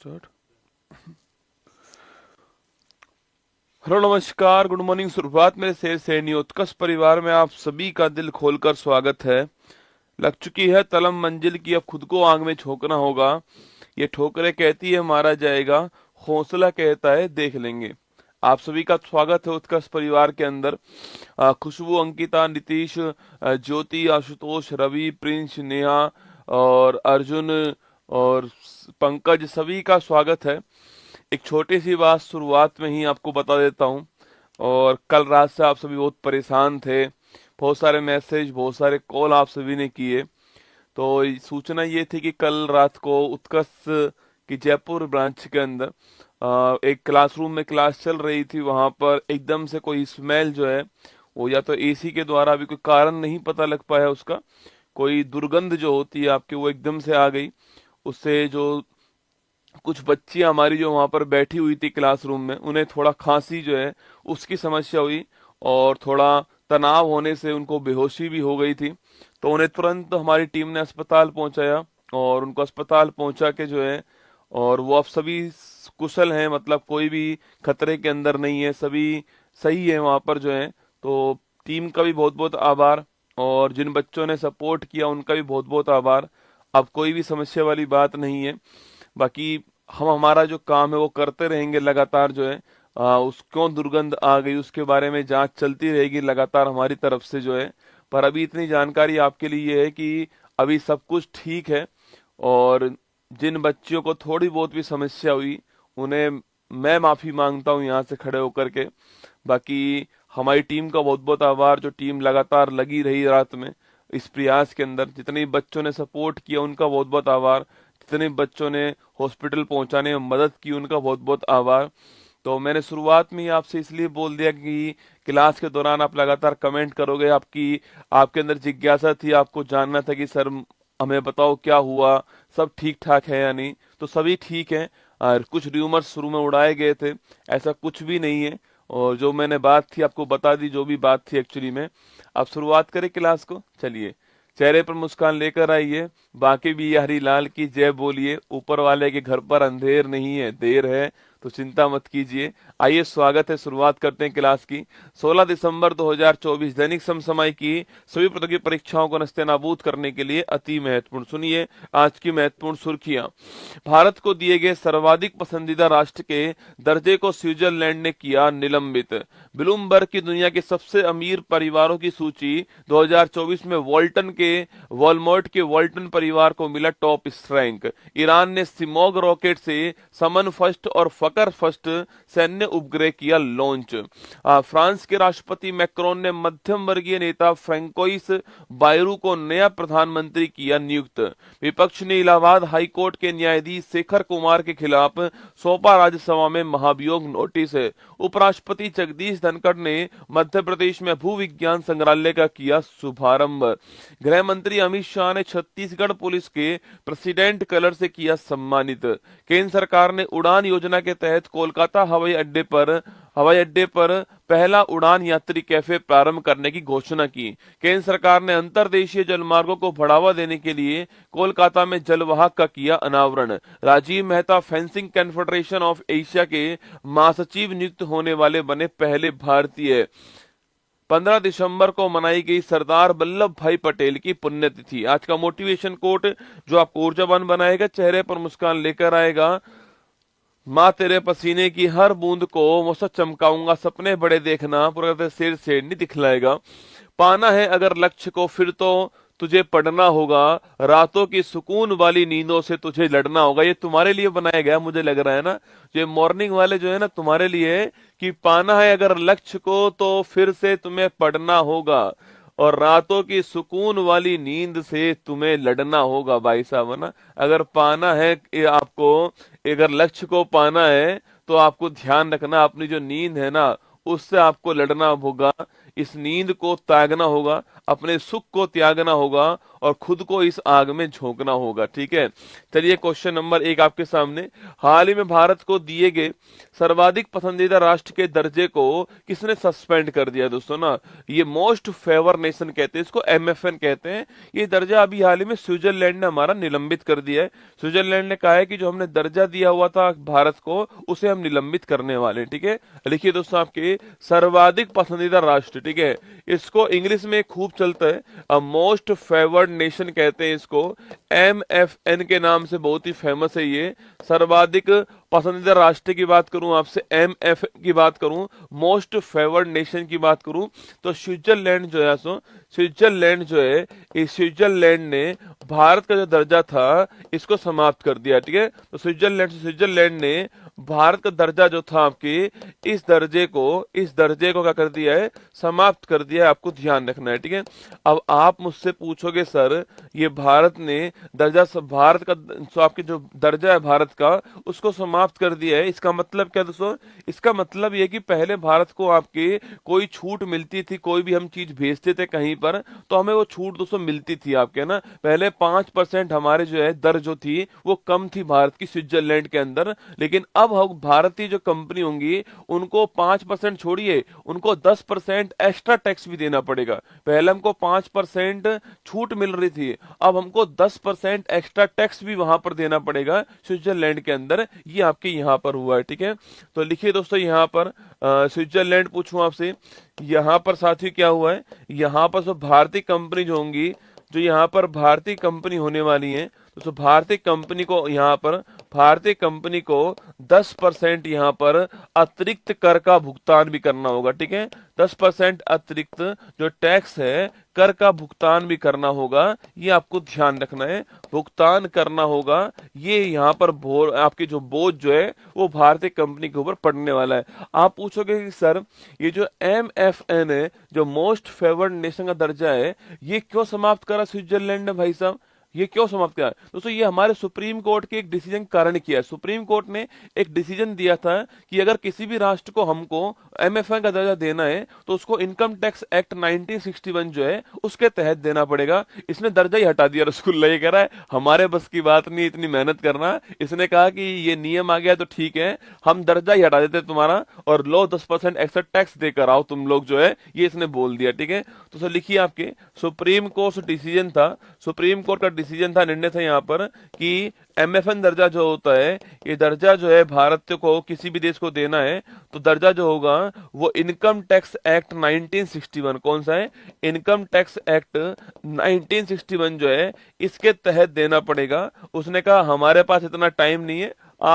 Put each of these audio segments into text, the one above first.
Start. Hello, नमस्कार, good morning, सुप्रभात मेरे शेर सैनी उत्कर्ष परिवार में आप सभी का दिल खोलकर स्वागत है। लग चुकी है तलम मंजिल की, अब खुद को आग में झोंकना होगा। ये ठोकरें कहती है मारा जाएगा, हौसला कहता है देख लेंगे। आप सभी का स्वागत है उत्कर्ष परिवार के अंदर। खुशबू, अंकिता, नीतीश, ज्योति, आशुतोष, रवि, प्रिंस, नेहा और अर्जुन और पंकज, सभी का स्वागत है। एक छोटी सी बात शुरुआत में ही आपको बता देता हूँ। और कल रात से आप सभी बहुत परेशान थे, बहुत सारे मैसेज, बहुत सारे कॉल आप सभी ने किए। तो सूचना ये थी कि कल रात को उत्कर्ष की जयपुर ब्रांच के अंदर एक क्लासरूम में क्लास चल रही थी। वहां पर एकदम से कोई स्मेल जो है वो या तो एसी के द्वारा, अभी कोई कारण नहीं पता लग पाया उसका, कोई दुर्गंध जो होती है आपकी वो एकदम से आ गई। उससे जो कुछ बच्चियां हमारी जो वहां पर बैठी हुई थी क्लासरूम में, उन्हें थोड़ा खांसी जो है उसकी समस्या हुई और थोड़ा तनाव होने से उनको बेहोशी भी हो गई थी। तो उन्हें तुरंत हमारी टीम ने अस्पताल पहुंचाया और उनको अस्पताल पहुंचा के जो है, और वो अब सभी कुशल हैं, मतलब कोई भी खतरे के अंदर नहीं है, सभी सही है वहां पर जो है। तो टीम का भी बहुत बहुत आभार और जिन बच्चों ने सपोर्ट किया उनका भी बहुत बहुत आभार। अब कोई भी समस्या वाली बात नहीं है। बाकी हम हमारा जो काम है वो करते रहेंगे लगातार जो है। उस क्यों दुर्गंध आ गई उसके बारे में जांच चलती रहेगी लगातार हमारी तरफ से जो है। पर अभी इतनी जानकारी आपके लिए है कि अभी सब कुछ ठीक है। और जिन बच्चियों को थोड़ी बहुत भी समस्या हुई उन्हें मैं माफी मांगता हूँ यहाँ से खड़े होकर के। बाकी हमारी टीम का बहुत बहुत आभार, जो टीम लगातार लगी रही रात में इस प्रयास के अंदर। जितने बच्चों ने सपोर्ट किया उनका बहुत बहुत आभार, जितने बच्चों ने हॉस्पिटल पहुंचाने में मदद की उनका बहुत बहुत आभार। तो मैंने शुरुआत में ही आपसे इसलिए बोल दिया कि क्लास के दौरान आप लगातार कमेंट करोगे, आपके अंदर जिज्ञासा थी, आपको जानना था कि सर हमें बताओ क्या हुआ, सब ठीक ठाक है या नहीं। तो सभी ठीक है। और कुछ र्यूमर्स शुरू में उड़ाए गए थे, ऐसा कुछ भी नहीं है। और जो मैंने बात थी आपको बता दी, जो भी बात थी एक्चुअली में। अब शुरुआत करें क्लास को, चलिए। चेहरे पर मुस्कान लेकर आइए, बाकी भी हरी लाल की जय बोलिए। ऊपर वाले के घर पर अंधेर नहीं है, देर है तो चिंता मत कीजिए। आइए, स्वागत है, शुरुआत करते हैं क्लास की। 16 दिसंबर 2024 दैनिक समसामयिक की सभी प्रतियोगी परीक्षाओं को नस्तेनाबूद करने के लिए अति महत्वपूर्ण, सुनिए आज की महत्वपूर्ण सुर्खियां। भारत को दिए गए सर्वाधिक पसंदीदा राष्ट्र के दर्जे को स्विट्जरलैंड ने किया निलंबित। ब्लूमबर्ग की दुनिया के सबसे अमीर परिवारों की सूची 2024 में वॉलमार्ट के वॉल्टन परिवार को मिला टॉप रैंक। ईरान ने सिमोग रॉकेट से समन फर्स्ट और फकर फर्स्ट सैन्य उपग्रह किया लॉन्च। फ्रांस के राष्ट्रपति मैक्रोन ने मध्यम वर्गीय नेता फ्रेंकोइस बायरू को नया प्रधानमंत्री किया नियुक्त। विपक्ष ने इलाहाबाद हाईकोर्ट के न्यायाधीश शेखर कुमार के खिलाफ सौंपा राज्यसभा में महाभियोग नोटिस। उपराष्ट्रपति जगदीश धनखड़ ने मध्य प्रदेश में भू विज्ञान संग्रहालय का किया शुभारंभ। गृह मंत्री अमित शाह ने छत्तीसगढ़ पुलिस के प्रेसिडेंट कलर से किया सम्मानित। केंद्र सरकार ने उड़ान योजना के तहत कोलकाता हवाई अड्डे पर पहला उड़ान यात्री कैफे प्रारंभ करने की घोषणा की। केंद्र सरकार ने अंतर्देशीय जलमार्गों को बढ़ावा देने के लिए कोलकाता में जलवाहक का किया अनावरण। Rajeev Mehta fencing confederation of Asia के महासचिव नियुक्त होने वाले बने पहले भारतीय। 15 दिसंबर को मनाई गई सरदार वल्लभ भाई पटेल की पुण्यतिथि। आज का मोटिवेशन कोट जो आपको ऊर्जावान बनाएगा, चेहरे पर मुस्कान लेकर आएगा। माँ तेरे पसीने की हर बूंद को मुझसे चमकाऊंगा, सपने बड़े देखना, पूरा सिर से नहीं दिखलाएगा। पाना है अगर लक्ष्य को फिर तो तुझे पढ़ना होगा, रातों की सुकून वाली नींदों से तुझे लड़ना होगा। ये तुम्हारे लिए बनाया गया मुझे लग रहा है ना, ये मॉर्निंग वाले जो है ना तुम्हारे लिए है कि पाना है अगर लक्ष्य को तो फिर से तुम्हें पढ़ना होगा और रातों की सुकून वाली नींद से तुम्हें लड़ना होगा। भाई साहब है ना, अगर पाना है आपको, अगर लक्ष्य को पाना है तो आपको ध्यान रखना अपनी जो नींद है ना उससे आपको लड़ना होगा। इस नींद को त्यागना होगा, अपने सुख को त्यागना होगा और खुद को इस आग में झोंकना होगा। ठीक है, चलिए क्वेश्चन नंबर 1 आपके सामने। हाल ही में भारत को दिए गए सर्वाधिक पसंदीदा राष्ट्र के दर्जे को किसने सस्पेंड कर दिया दोस्तों ना? ये मोस्ट फेवर नेशन कहते हैं इसको, MFN कहते हैं। ये दर्जा अभी हाल ही में स्विट्जरलैंड ने हमारा निलंबित कर दिया है। स्विट्जरलैंड ने कहा है कि जो हमने दर्जा दिया हुआ था भारत को उसे हम निलंबित करने वाले हैं। ठीक है, लिखिए दोस्तों आपके सर्वाधिक पसंदीदा राष्ट्र। ठीक है, इसको इंग्लिश में खूब चलता है, मोस्ट फेवर्ड नेशन कहते हैं इसको, MFN के नाम से बहुत ही फेमस है ये। सर्वाधिक पसंदीदा राष्ट्र की बात करूं आपसे, MF की बात करूं, मोस्ट फेवर्ड नेशन की बात करूं, तो स्विट्जरलैंड जो है स्विट्जरलैंड जो है, इस स्विट्जरलैंड ने भारत का जो दर्जा था इसको समाप्त कर दिया। ठीक है, तो स्विट्जरलैंड ने भारत का दर्जा जो था आपके, इस दर्जे को क्या कर दिया है? समाप्त कर दिया है। आपको ध्यान रखना है। ठीक है, अब आप मुझसे पूछोगे सर ये भारत ने भारत का तो आपके जो दर्जा है भारत का उसको समाप्त कर दिया है, इसका मतलब क्या दोस्तों? इसका मतलब ये कि पहले भारत को आपके कोई छूट मिलती थी, कोई भी हम चीज भेजते थे कहीं पर तो हमें वो छूट दोस्तों मिलती थी आपके ना। पहले 5% हमारे जो है दर जो थी वो कम थी भारत की स्विट्जरलैंड के अंदर, लेकिन अब हम भारतीय जो कंपनी होंगी उनको 5% छोड़िए, उनको 10% एक्स्ट्रा टैक्स भी देना पड़ेगा। पहले हमको 5% छूट मिल रही थी, अब हमको 10% एक्स्ट्रा टैक्स भी वहां पर देना पड़ेगा स्विट्जरलैंड के अंदर। ये आपके यहाँ पर हुआ है। ठीक है, तो लिखिए दोस्तों यहाँ पर स्विट्जरलैंड पूछूं आपसे, यहाँ पर साथी क्या हुआ है? यहाँ पर जो भारतीय कंपनी जो होंगी, जो यहाँ पर भारतीय कंपनी होने वाली है, तो भारतीय कंपनी को 10% यहाँ पर अतिरिक्त कर का भुगतान भी करना होगा। ठीक है, 10% अतिरिक्त जो टैक्स है कर का भुगतान भी करना होगा। ये आपको ध्यान रखना है, भुगतान करना होगा। ये यहाँ पर आपकी जो बोझ जो है वो भारतीय कंपनी के ऊपर पड़ने वाला है। आप पूछोगे कि सर ये जो MFN है, जो मोस्ट फेवर्ड नेशन का दर्जा है, ये क्यों समाप्त करा स्विट्जरलैंड ने भाई साहब? ये क्यों समाप्त किया दोस्तों? ये हमारे सुप्रीम कोर्ट के एक डिसीजन कारण किया है। सुप्रीम कोर्ट ने एक डिसीजन दिया था कि अगर किसी भी राष्ट्र को हमको MFN का दर्जा देना है तो उसको इनकम टैक्स एक्ट 1961 जो है उसके तहत देना पड़ेगा। इसने दर्जा ही हटा दिया रसगुल्ला। ये कह रहा है हमारे बस की बात नहीं इतनी मेहनत करना। इसने कहा कि ये नियम आ गया तो ठीक है, हम दर्जा ही हटा देते तुम्हारा और लो 10% एक्स्ट्रा टैक्स देकर आओ तुम लोग जो है, ये इसने बोल दिया। ठीक है, तो सर लिखिए आपके सुप्रीम कोर्ट डिसीजन था, सुप्रीम कोर्ट का डिसीजन था, निर्णय था यहाँ पर कि MFN दर्जा जो होता है, ये दर्जा जो है भारत को किसी भी देश को देना है तो दर्जा जो होगा वो इनकम टैक्स एक्ट 1961, कौन सा है? इनकम टैक्स एक्ट 1961 जो है इसके तहत देना पड़ेगा। उसने कहा हमारे पास इतना टाइम नहीं है,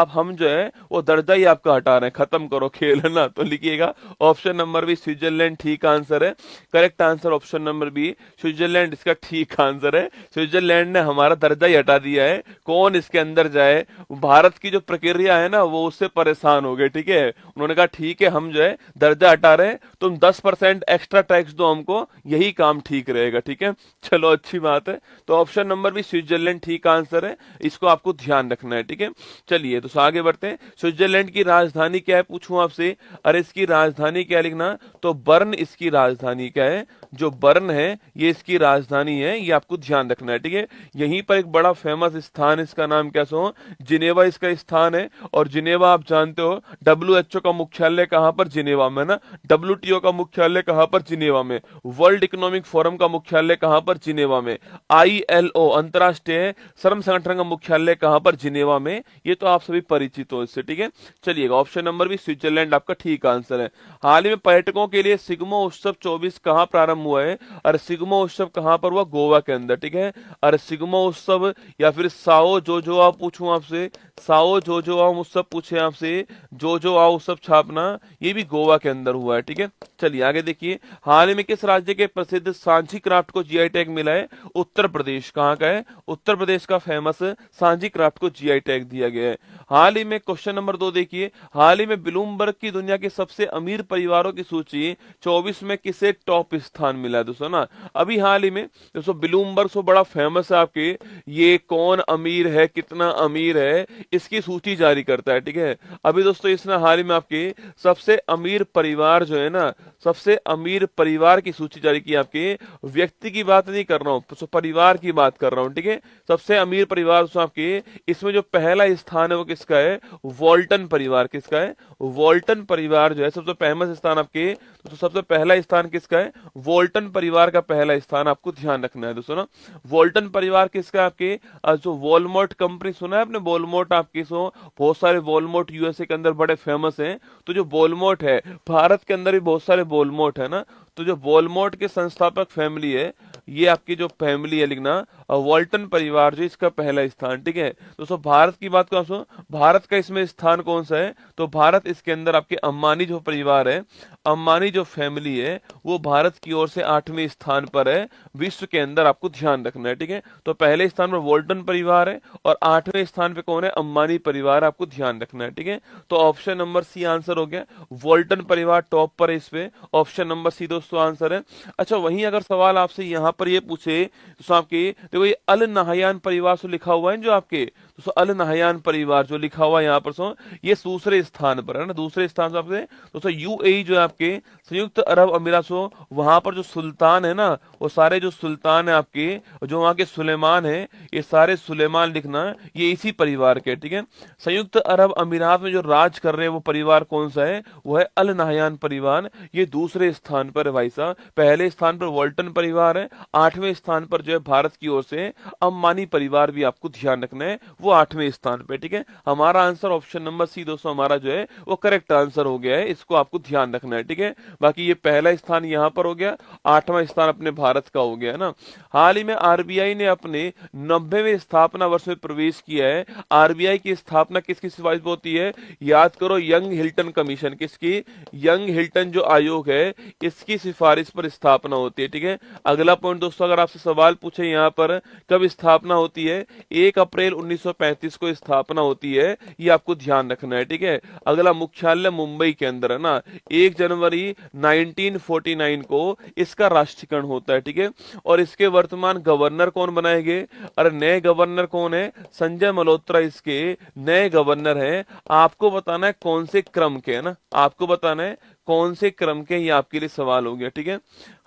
हम जो है वो दर्जा ही आपका हटा रहे हैं, खत्म करो खेल, है ना? तो लिखिएगा ऑप्शन नंबर बी स्विट्जरलैंड ठीक आंसर है। Correct answer option number B Switzerland इसका ठीक आंसर है। स्विट्जरलैंड ने हमारा दर्जा ही हटा दिया है, कौन इसके अंदर जाए? भारत की जो प्रक्रिया है ना वो उससे परेशान हो गए। ठीक है, उन्होंने कहा ठीक है हम जो है दर्जा हटा रहे हैं, तुम 10% एक्स्ट्रा टैक्स दो हमको, यही काम ठीक रहेगा। ठीक है, चलो अच्छी बात है। तो ऑप्शन नंबर बी स्विट्जरलैंड ठीक आंसर है, इसको आपको ध्यान रखना है। ठीक है, चलिए तो आगे बढ़ते हैं। स्विट्जरलैंड की राजधानी क्या है पूछूं आपसे? अरे इसकी राजधानी क्या लिखना? तो बर्न इसकी राजधानी क्या है? जो बर्न है ये इसकी राजधानी है, ये आपको ध्यान रखना है। ठीक है, यहीं पर एक बड़ा फेमस स्थान, इसका नाम क्या सो? जिनेवा इसका स्थान है। और जिनेवा आप जानते हो WHO का मुख्यालय कहां पर? जिनेवा में ना। WTO का मुख्यालय कहां पर? जिनेवा में। वर्ल्ड इकोनॉमिक फोरम का मुख्यालय कहां पर? जिनेवा में। ILO अंतरराष्ट्रीय श्रम संगठन का मुख्यालय कहां पर? जिनेवा में। ये तो आप सभी परिचित हो इससे। ठीक है, चलिएगा ऑप्शन नंबर भी स्विट्जरलैंड आपका ठीक आंसर है। हाल ही में पर्यटकों के लिए सिग्मो उत्सव 24 कहां प्रारंभ हुआ है? और सिग्मो उत्सव कहां पर हुआ? गोवा के अंदर। ठीक है, और सिग्मो उत्सव या फिर साओ जोजोआ पूछूं आपसे, साओ जोजोआ उत्सव पूछे आपसे, जोजोआ उत्सव छापना, ये भी गोवा के अंदर हुआ है। ठीक है, चलिए आगे देखिए। हाल ही में किस राज्य के प्रसिद्ध सांची क्राफ्ट को GI टैग मिला है? उत्तर प्रदेश। कहां का है? उत्तर प्रदेश का फेमस सांची क्राफ्ट को GI टैग दिया गया है। हाल ही में क्वेश्चन नंबर 2 देखिए, हाल ही में ब्लूमबर्ग की दुनिया के सबसे अमीर परिवारों की सूची 24 में किसे टॉप स्थान मिला है दोस्तों ना। अभी हाल ही में दोस्तों ब्लूमबर्ग सो बड़ा फेमस है आपके, ये कौन अमीर है, कितना अमीर है, इसकी सूची जारी करता है, ठीक है। अभी दोस्तों इसने हाल ही में आपके सबसे अमीर परिवार जो है ना, सबसे अमीर परिवार की सूची जारी की, आपके व्यक्ति की बात नहीं कर रहा हूं, तो परिवार की बात कर रहा हूं, ठीक है। सबसे अमीर परिवार दोस्तों आपके, इसमें जो पहला स्थान है वो किसका है, वॉल्टन परिवार। किसका है, वॉल्टन परिवार जो है सबसे फेमस स्थान आपके, तो सबसे पहला स्थान किसका है, वॉल्टन परिवार का पहला स्थान आपको ध्यान रखना है दोस्तों ना। वॉल्टन परिवार किसका है आपके, जो वॉलमार्ट कंपनी सुना है आपने, वॉलमार्ट आपके, सो बहुत सारे वॉलमार्ट यूएसए के अंदर बड़े फेमस हैं, तो जो वॉलमार्ट है भारत के अंदर भी बहुत सारे वॉलमार्ट है ना, तो जो वॉलमार्ट के संस्थापक फैमिली है, ये आपकी जो फैमिली है लिखना, वॉल्टन परिवार जो इसका पहला स्थान, ठीक है। दोस्तों भारत की बात करो, भारत का इसमें स्थान कौन सा है, तो भारत इसके अंदर आपके अंबानी जो परिवार है, अंबानी जो फैमिली है, वो भारत की ओर से 8वें स्थान पर है विश्व के अंदर, आपको ध्यान रखना है, ठीक है। तो पहले स्थान पर वॉल्टन परिवार है और 8वें स्थान पे कौन है, अंबानी परिवार, आपको ध्यान रखना है, ठीक है। तो ऑप्शन नंबर सी आंसर हो गया, वॉल्टन परिवार टॉप पर है इस पे, ऑप्शन नंबर सी दोस्तों आंसर है। अच्छा वहीं अगर सवाल आपसे यहाँ पर ये पूछे तो आपके देखो ये अल नहयान परिवार से लिखा हुआ है जो आपके, तो अल नहयान परिवार जो लिखा हुआ है यहाँ पर सो, ये दूसरे स्थान पर है ना, दूसरे स्थान पर आपसे दोस्तों यूएई जो है आपके संयुक्त अरब अमीरात, सो वहां पर जो सुल्तान है ना, वो सारे जो सुल्तान है आपके, जो वहां के सुलेमान है, ये सारे सुलेमान लिखना, ये इसी परिवार के, ठीक है। संयुक्त अरब अमीरात में जो राज कर रहे हैं वो परिवार कौन सा है, वो है अल नहयान परिवार, ये दूसरे स्थान पर है भाई साहब। पहले स्थान पर वॉल्टन परिवार है, 8वें स्थान पर जो है भारत की ओर से अंबानी परिवार भी आपको ध्यान रखना है, वो 8वें स्थान पे, ठीक है। हमारा आंसर ऑप्शन नंबर सी दोस्तों हमारा जो है वो करेक्ट आंसर हो गया है, इसको आपको ध्यान रखना है, ठीक है। बाकी ये पहला स्थान यहाँ पर हो गया, 8वां स्थान अपने भारत का हो गया है ना। हाल ही में आरबीआई ने अपने 90वें स्थापना वर्ष में प्रवेश किया है। आरबीआई की स्थापना किसकी सिफारिश पे होती है, याद करो यंग हिल्टन कमीशन, किसकी, यंग हिल्टन जो आयोग है इसकी सिफारिश पर स्थापना होती है, ठीक है। अगला पॉइंट दोस्तों अगर आपसे सवाल पूछे यहाँ पर कब स्थापना होती है, 1 अप्रैल 1935 को स्थापना होती है, ये आपको ध्यान रखना है, ठीक है। अगला मुख्यालय मुंबई के अंदर है ना, 1 जनवरी 1949 को इसका राष्ट्रीयकरण होता है, ठीक है। और इसके वर्तमान गवर्नर कौन बनाएंगे, अरे नए गवर्नर कौन है, संजय मल्होत्रा इसके नए गवर्नर हैं। आपको बताना है कौन से क्रम के, है ना, आपको बताना है कौन से क्रम के, ये आपके लिए सवाल हो गया, ठीक है।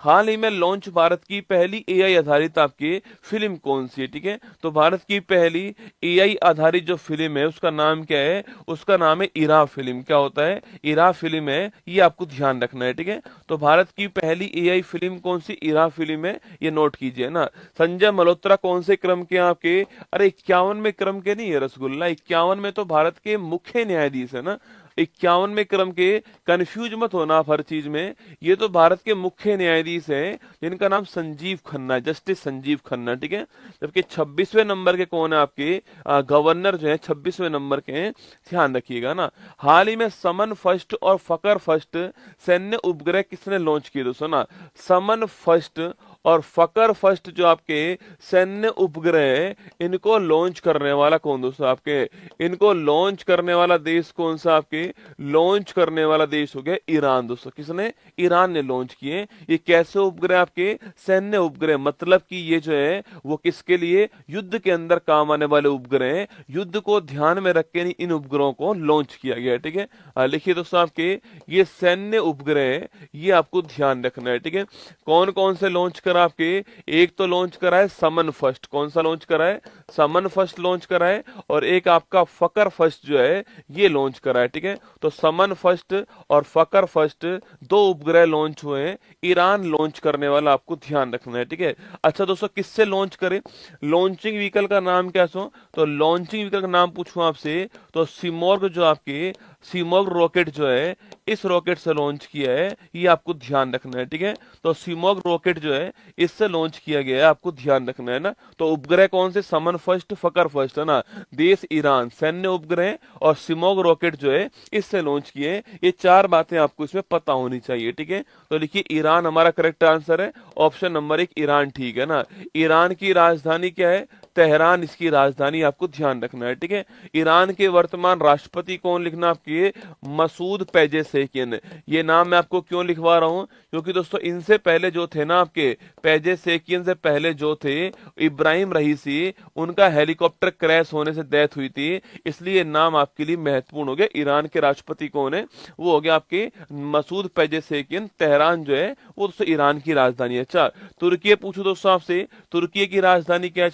हाल ही में लॉन्च भारत की पहली एआई आधारित आपकी फिल्म कौन सी है, ठीक है। तो भारत की पहली एआई आधारित जो फिल्म है उसका नाम क्या है, उसका नाम है इरा फिल्म। क्या होता है, इरा फिल्म है, ये आपको ध्यान रखना है, ठीक है। तो भारत की पहली एआई फिल्म कौन सी, इरा फिल्म है, ये नोट कीजिए ना। संजय मल्होत्रा कौन से क्रम के आपके, अरे 51 में क्रम के नहीं है रसगुल्ला, 51 में तो भारत के मुख्य न्यायाधीश है ना, 51 में क्रम के, कंफ्यूज मत होना आप हर चीज में, ये तो भारत के मुख्य न्यायाधीश हैं जिनका नाम संजीव खन्ना, जस्टिस संजीव खन्ना, ठीक है। जबकि 26वें नंबर के कौन है आपके, गवर्नर जो है 26वें नंबर के हैं, ध्यान रखिएगा ना। हाल ही में समन फर्स्ट और फकर फर्स्ट सैन्य उपग्रह किसने लॉन्च किए दोस्तों ना, समन फर्स्ट और फकर फर्स्ट जो आपके सैन्य उपग्रह, इनको लॉन्च करने वाला कौन दोस्तों आपके, इनको लॉन्च करने वाला देश कौन सा आपके, लॉन्च करने वाला देश हो गया ईरान दोस्तों। किसने, ईरान ने लॉन्च किए। ये कैसे उपग्रह आपके, सैन्य उपग्रह, मतलब कि ये जो है वो किसके लिए, युद्ध के अंदर काम आने वाले उपग्रह, युद्ध को ध्यान में रख के इन उपग्रहों को लॉन्च किया गया, ठीक है। लिखिए दोस्तों आपके ये सैन्य उपग्रह, ये आपको ध्यान रखना है, ठीक है। कौन कौन से लॉन्च करा आपके, एक तो लॉन्च करा है समन फर्स्ट, कौन सा लॉन्च करा है, समन फर्स्ट लॉन्च करा है, और एक आपका फकर फर्स्ट जो है ये लॉन्च करा है, ठीक है। तो समन फर्स्ट और फकर फर्स्ट दो उपग्रह लॉन्च हुए हैं, ईरान लॉन्च करने वाला, आपको ध्यान रखना है, ठीक है। अच्छा दोस्तों किससे लॉन्च करे, लॉन्चिंग व्हीकल का नाम क्या सो, तो लॉन्चिंग व्हीकल का नाम पूछूं आपसे तो सिमोर्ग जो आपके, सिमोर्ग रॉकेट जो है इस रॉकेट से लॉन्च किया है, ये आपको ध्यान रखना है, ठीक है। तो सिमोर्ग रॉकेट जो है इससे लॉन्च किया गया है, आपको ध्यान रखना है ना। तो उपग्रह कौन से, समन फर्स्ट फकर फर्स्ट है ना, देश ईरान, सैन्य उपग्रह और सिमोर्ग रॉकेट जो है इससे लॉन्च किए, ये चार बातें आपको इसमें पता होनी चाहिए, ठीक है। तो देखिए ईरान हमारा करेक्ट आंसर है, ऑप्शन नंबर 1 ईरान, ठीक है ना। ईरान की राजधानी क्या है, तेहरान इसकी राजधानी, आपको ध्यान रखना है, ठीक है। ईरान के वर्तमान राष्ट्रपति कौन, लिखना आपके मसूद पेजेशकियान। ये नाम मैं आपको क्यों लिखवा रहा हूं, क्योंकि दोस्तों इनसे पहले जो थे ना, आपके पेजेशकियान से पहले जो थे इब्राहिम रईसी, उनका हेलीकॉप्टर क्रैश होने से डेथ हुई थी, इसलिए नाम आपके लिए महत्वपूर्ण हो गया। ईरान के राष्ट्रपति कौन है, वो हो गया आपके मसूद पेजेशकियान। तेहरान जो है वो दोस्तों ईरान की राजधानी है। अच्छा, तुर्की पूछो दोस्तों आपसे, तुर्की की राजधानी क्या है?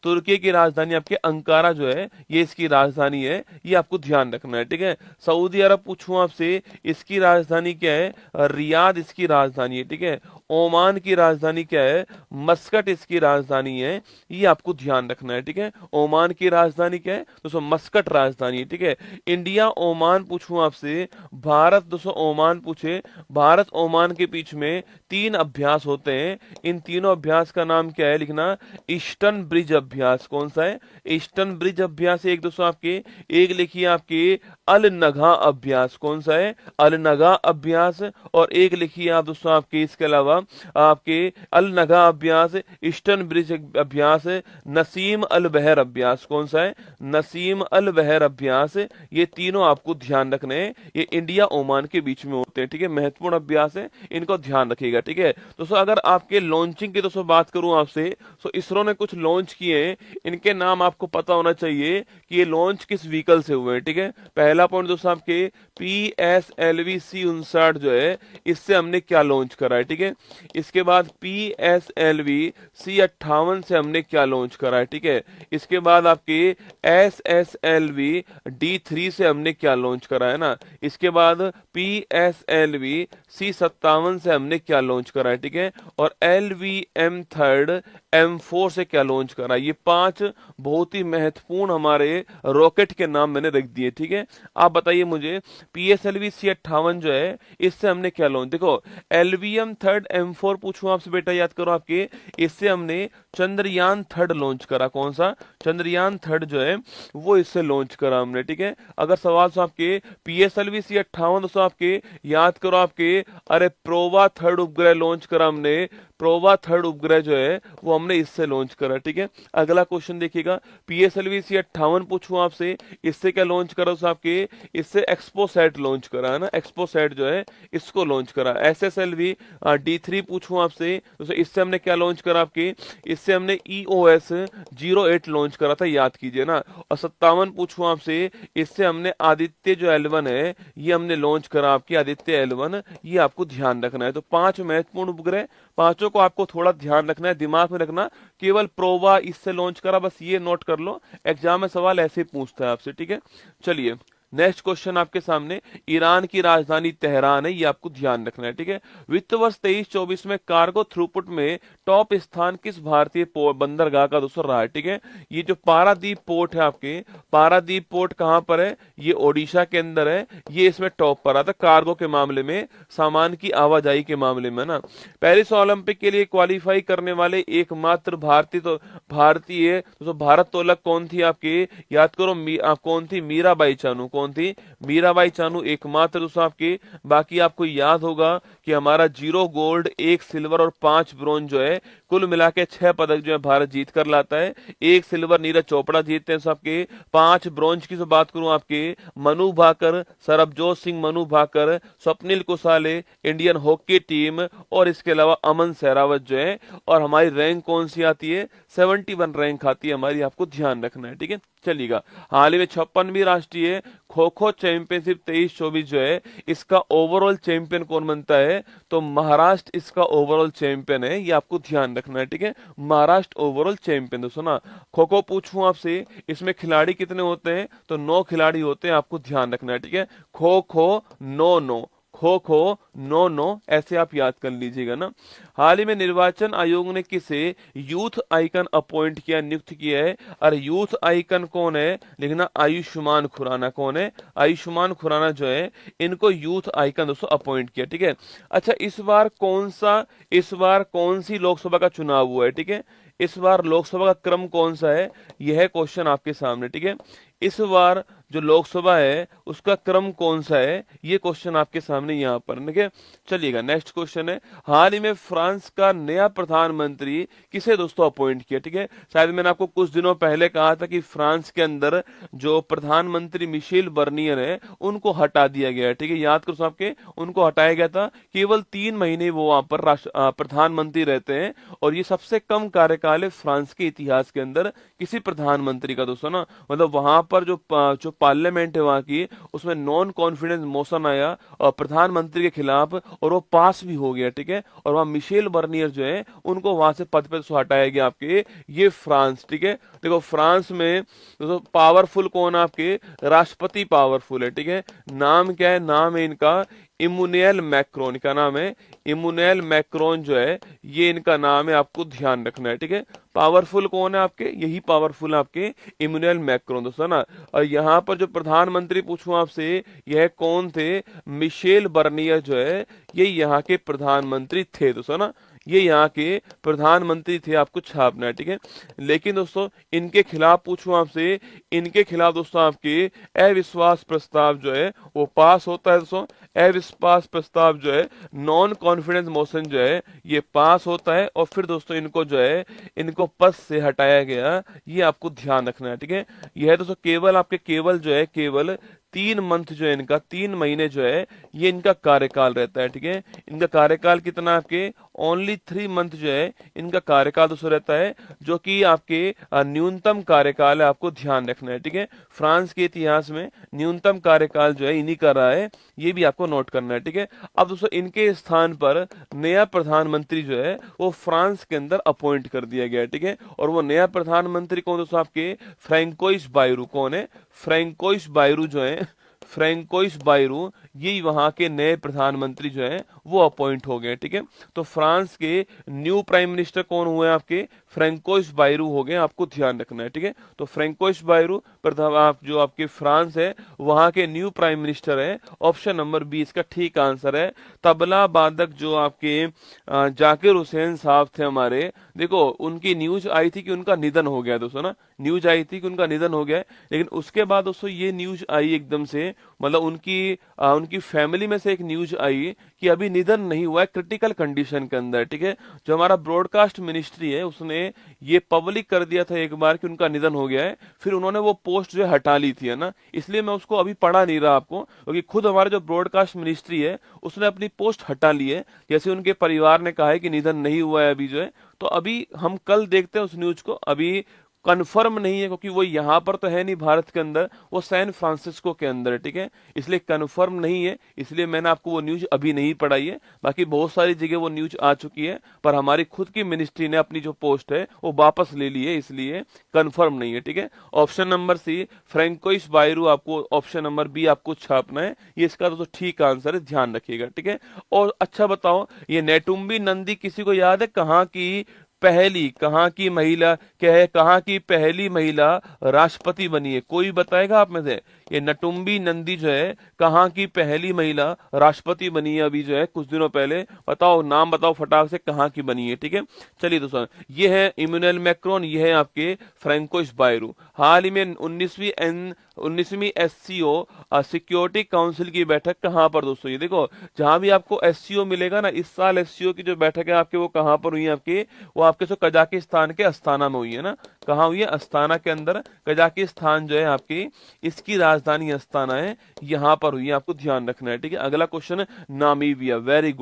तुर्की की राजधानी आपके अंकारा जो है, ये इसकी राजधानी है, ये आपको ध्यान रखना है, ठीक है। सऊदी अरब पूछूं आपसे, इसकी राजधानी क्या है? रियाद इसकी राजधानी है, ठीक है। ओमान की राजधानी क्या है? मस्कट इसकी राजधानी है, ये आपको ध्यान रखना है, ठीक है। ओमान की राजधानी क्या है दोस्तों? मस्कट राजधानी है, ठीक है। इंडिया ओमान पूछूं आपसे, भारत दोस्तों ओमान पूछे, भारत ओमान के बीच में 3 अभ्यास होते हैं, इन तीनों अभ्यास का नाम क्या है, लिखना ईस्टर्न ब्रिज अभ्यास। कौन सा है? ईस्टर्न ब्रिज अभ्यास। एक दोस्तों आपके, एक लिखिए आपके अल नगा अभ्यास। कौन सा है? अल नगा अभ्यास। और एक लिखिए आप दोस्तों आपके, इसके अलावा आपके अल नगा अभ्यास, ईस्टर्न ब्रिज अभ्यास, नसीम अल बहर अभ्यास। कौन सा है? नसीम अल बहर अभ्यास। ये तीनों आपको ध्यान रखने हैं, ये इंडिया ओमान के बीच में होते हैं, ठीक है। महत्वपूर्ण अभ्यास है, इनको ध्यान रखिएगा, ठीक है। दोस्तों अगर आपके लॉन्चिंग की दोस्तों बात करूं आपसे, तो इसरो ने कुछ लॉन्च किए हैं, इनके नाम आपको पता होना चाहिए कि ये लॉन्च किस व्हीकल से हुए हैं, ठीक है। पहला पॉइंट दोस्तों आपके PSLV C-59 जो है, इससे हमने क्या लॉन्च करा है, ठीक है। इसके बाद PSLV C-58 से हमने क्या लॉन्च करा है, ठीक है। इसके बाद आपके SSLV D3 से हमने क्या लॉन्च करा है ना। इसके बाद PSLV C-57 से हमने क्या लॉन्च करा है, ठीक है। और LVM-3 M4 से क्या लॉन्च करा है। ये 5 बहुत ही महत्वपूर्ण हमारे रॉकेट के नाम मैंने रख दिए, ठीक है। आप बताइए मुझे, PSLV C-58 जो है, इससे हमने क्या लॉन्च, देखो LVM-3 M4 पूछूं आपसे बेटा, याद करो आपके, इससे हमने चंद्रयान-3 लॉन्च करा। कौन सा? चंद्रयान-3 जो है वो इससे लॉन्च करा हमने, ठीक है। अगर सवाल से आपके PSLV C-58 दोस्तों आपके, याद करो आपके, अरे प्रोवा-3 उपग्रह लॉन्च करा हमने, प्रोवा-3 उपग्रह जो है वो हमने इससे लॉन्च करा, ठीक है। अगला क्वेश्चन देखिएगा, PSLV C-58 पूछूं आपसे, इससे क्या लॉन्च करा दोस्तों आपके? इससे एक्सपोसैट लॉन्च करा है ना, एक्सपोसैट जो है इसको लॉन्च करा। SSLV D3 पूछूं आपसे, दोस्तों इससे हमने क्या लॉन्च करा आपके? इससे हमने EOS-08 लॉन्च करा था, याद कीजिए ना। और 57 पूछूं आपसे, इससे हमने आदित्य जो L1 है, ये हमने लॉन्च करा आपकी आदित्य L1, ये आपको ध्यान रखना है। तो 5 महत्वपूर्ण उपग्रह, पांचों को आपको थोड़ा ध्यान रखना है, दिमाग में रखना, केवल प्रोवा इससे लॉन्च करा, बस ये नोट कर लो, एग्जाम में सवाल ऐसे ही पूछता है आपसे, ठीक है। चलिए नेक्स्ट क्वेश्चन आपके सामने, ईरान की राजधानी तेहरान है, ये आपको ध्यान रखना है, ठीक है। वित्त वर्ष 23-24 में कार्गो थ्रूपुट में टॉप स्थान किस भारतीय बंदरगाह का दोस्तों रहा है, ठीक है। ये जो पारादीप पोर्ट है आपके, पारादीप पोर्ट कहां पर है? ये ओडिशा के अंदर है, ये इसमें टॉप पर आता कार्गो के मामले में, सामान की आवाजाही के मामले में ना। पेरिस ओलंपिक के लिए क्वालिफाई करने वाले एकमात्र भारतीय तो भारत्तोलक कौन थी आपके? याद करो, कौन थी? मीराबाई चानू। कौन थी? मीराबाई चानू एकमात्र दोस्तों आपके। बाकी आपको याद होगा कि हमारा 0 गोल्ड, 1 सिल्वर और 5 ब्रोंज जो है, कुल मिला के 6 पदक जो है भारत जीत कर लाता है। 1 सिल्वर नीरज चोपड़ा जीतते हैं सबके। 5 ब्रोंज की जो बात करूं आपके, Manu Bhaker, Sarabjot Singh Manu Bhaker, Swapnil Kusale, Indian hockey team, और इसके अलावा अमन सहरावत जो है। और हमारी रैंक कौन सी आती है? 71 रैंक आती है हमारी, आपको ध्यान रखना है, ठीक है। चलिएगा, हाल ही में 56वीं राष्ट्रीय खो खो चैंपियनशिप 23-24 जो है, इसका ओवरऑल चैंपियन कौन बनता है? तो महाराष्ट्र इसका ओवरऑल चैंपियन है, ये आपको ध्यान रखना है, ठीक है। Maharashtra overall champion. दोस्तों ना, खो खो पूछूं आपसे, इसमें खिलाड़ी कितने होते हैं? तो 9 खिलाड़ी होते हैं, आपको ध्यान रखना है, ठीक है। खो खो 9-9, खो खो 9-9, ऐसे आप याद कर लीजिएगा ना। हाल ही में निर्वाचन आयोग ने किसे यूथ आइकन अपॉइंट किया, नियुक्त किया है? और यूथ आइकन कौन है? लिखना आयुष्मान खुराना। कौन है? आयुष्मान खुराना जो है, इनको यूथ आइकन दोस्तों अपॉइंट किया, ठीक है। अच्छा, इस बार कौन सी लोकसभा का चुनाव हुआ है, ठीक है। इस बार लोकसभा का क्रम कौन सा है, यह है क्वेश्चन आपके सामने, ठीक है। इस बार जो लोकसभा है उसका क्रम कौन सा है, ये क्वेश्चन आपके सामने यहाँ पर, ठीक है। चलिएगा नेक्स्ट क्वेश्चन है, हाल ही में फ्रांस का नया प्रधानमंत्री किसे दोस्तों अपॉइंट किया, ठीक है। शायद मैंने आपको कुछ दिनों पहले कहा था कि फ्रांस के अंदर जो प्रधानमंत्री मिशेल बर्नियर है उनको हटा दिया गया है, ठीक है। याद करो आपके, उनको हटाया गया था, केवल 3 महीने वो वहां पर प्रधानमंत्री रहते हैं, और ये सबसे कम कार्यकाल है फ्रांस के इतिहास के अंदर किसी प्रधानमंत्री का दोस्तों ना। मतलब वहां पर जो पार्लियामेंट है वहां की, उसमें नॉन कॉन्फिडेंस मोशन आया और प्रधानमंत्री के खिलाफ, और वो पास भी हो गया, ठीक है। और वहां मिशेल बर्नियर जो है उनको वहां से पद पे हटाया गया आपके, ये फ्रांस, ठीक है। देखो फ्रांस में दोस्तों पावरफुल कौन है आपके, राष्ट्रपति पावरफुल है, ठीक है। नाम क्या है, नाम है इनका इमुनुएल मैक्रोन, का नाम है इमुनुएल मैक्रोन जो है, ये इनका नाम है, आपको ध्यान रखना है, ठीक है। पावरफुल कौन है आपके, यही पावरफुल है आपके इमुनुएल मैक्रोन दोस्तों ना। और यहाँ पर जो प्रधानमंत्री पूछूं आपसे, यह कौन थे, मिशेल बर्नियर जो है ये यहाँ के प्रधानमंत्री थे दोस्तों ना, ये यहाँ के प्रधानमंत्री थे, आपको छापना है, ठीक है। लेकिन दोस्तों इनके खिलाफ पूछूं आपसे, इनके खिलाफ दोस्तों आपके अविश्वास प्रस्ताव जो है वो पास होता है दोस्तों। अविश्वास प्रस्ताव जो है, नॉन कॉन्फिडेंस मोशन जो है, ये पास होता है, और फिर दोस्तों इनको जो है इनको पद से हटाया गया, ये आपको ध्यान रखना है, ठीक है। यह है दोस्तों केवल आपके, केवल जो है केवल 3 मंथ जो है इनका, 3 महीने जो है ये इनका कार्यकाल रहता है, ठीक है। इनका कार्यकाल कितना आपके, ओनली 3 मंथ जो है इनका कार्यकाल दोस्तों रहता है, जो कि आपके न्यूनतम कार्यकाल है, आपको ध्यान रखना है, ठीक है। फ्रांस के इतिहास में न्यूनतम कार्यकाल जो है इन्हीं का रहा है, ये भी आपको नोट करना है, ठीक है। अब दोस्तों इनके स्थान पर नया प्रधानमंत्री जो है वो फ्रांस के अंदर अपॉइंट कर दिया गया है, ठीक है। और वो नया प्रधानमंत्री कौन दोस्तों आपके, फ्रैंकोइस बायरू, कौन है, फ्रैंकोइस बायरू जो है, फ्रैंकोइस बायरू, ये वहां के नए प्रधानमंत्री जो है वो अपॉइंट हो गए, ठीक है। तो फ्रांस के न्यू प्राइम मिनिस्टर कौन हुए आपके, फ्रैंकोइस बायरू हो गए, आपको ध्यान रखना है, ठीक है। तो फ्रैंकोइस बायरू प्रथम, आप जो आपके फ्रांस है वहां के न्यू प्राइम मिनिस्टर है। ऑप्शन नंबर बी इसका ठीक आंसर है। तबला वादक जो आपके जाकिर हुसैन साहब थे हमारे, देखो उनकी न्यूज आई थी कि उनका निधन हो गया दोस्तों ना, न्यूज आई थी कि उनका निधन हो गया है, लेकिन उसके बाद दोस्तों ये न्यूज आई एकदम से, मतलब उनकी फैमिली में से एक न्यूज आई कि अभी निधन नहीं हुआ है, क्रिटिकल कंडीशन के अंदर, ठीक है। जो हमारा ब्रॉडकास्ट मिनिस्ट्री है उसने ये पब्लिक कर दिया था एक बार कि उनका निधन हो गया है, फिर उन्होंने वो पोस्ट जो है हटा ली थी, है ना। इसलिए मैं उसको अभी पढ़ा नहीं रहा आपको, क्योंकि खुद हमारा जो ब्रॉडकास्ट मिनिस्ट्री है उसने अपनी पोस्ट हटा ली है, जैसे उनके परिवार ने कहा है कि निधन नहीं हुआ है अभी जो है। तो अभी हम कल देखते हैं उस न्यूज को, अभी कंफर्म नहीं है, क्योंकि वो यहाँ पर तो है नहीं भारत के अंदर, वो सैन फ्रांसिस्को के अंदर है, ठीक है। इसलिए कंफर्म नहीं है, इसलिए मैंने आपको वो न्यूज अभी नहीं पढ़ाई है। बाकी बहुत सारी जगह वो न्यूज आ चुकी है, पर हमारी खुद की मिनिस्ट्री ने अपनी जो पोस्ट है वो वापस ले ली है, इसलिए कंफर्म नहीं है, ठीक है। Option number C Francois Bayrou, आपको ऑप्शन नंबर बी आपको छापना है, ये इसका तो ठीक आंसर है, ध्यान रखिएगा, ठीक है। और अच्छा बताओ, ये नेटुम्बी नंदी किसी को याद है, कहाँ की पहली, कहाँ की महिला, क्या है, कहाँ की पहली महिला राष्ट्रपति बनी है, कोई बताएगा आप में से। ये नटुम्बी नंदी जो है कहाँ की पहली महिला राष्ट्रपति बनी है अभी जो है कुछ दिनों पहले, बताओ नाम बताओ फटाक से, कहाँ की बनी है, ठीक है। चलिए दोस्तों, ये है इमुनुएल मैक्रोन, ये है आपके फ्रैंकोइस बायरू। हाल ही में 19वीं एससीओ सिक्योरिटी काउंसिल की बैठक कहाँ पर दोस्तों, ये देखो जहां भी आपको एससीओ मिलेगा ना, इस साल एससीओ की जो बैठक है आपके वो कहाँ पर हुई है आपके, वो आपके जो कजाकिस्तान के अस्ताना में हुई है ना। कहाँ हुई है, अस्ताना के अंदर, कजाकिस्तान जो है आपकी, इसकी राजधानी अस्ताना है, यहाँ पर हुई है, आपको ध्यान रखना है, ठीक है। अगला क्वेश्चन नामीबिया, वेरी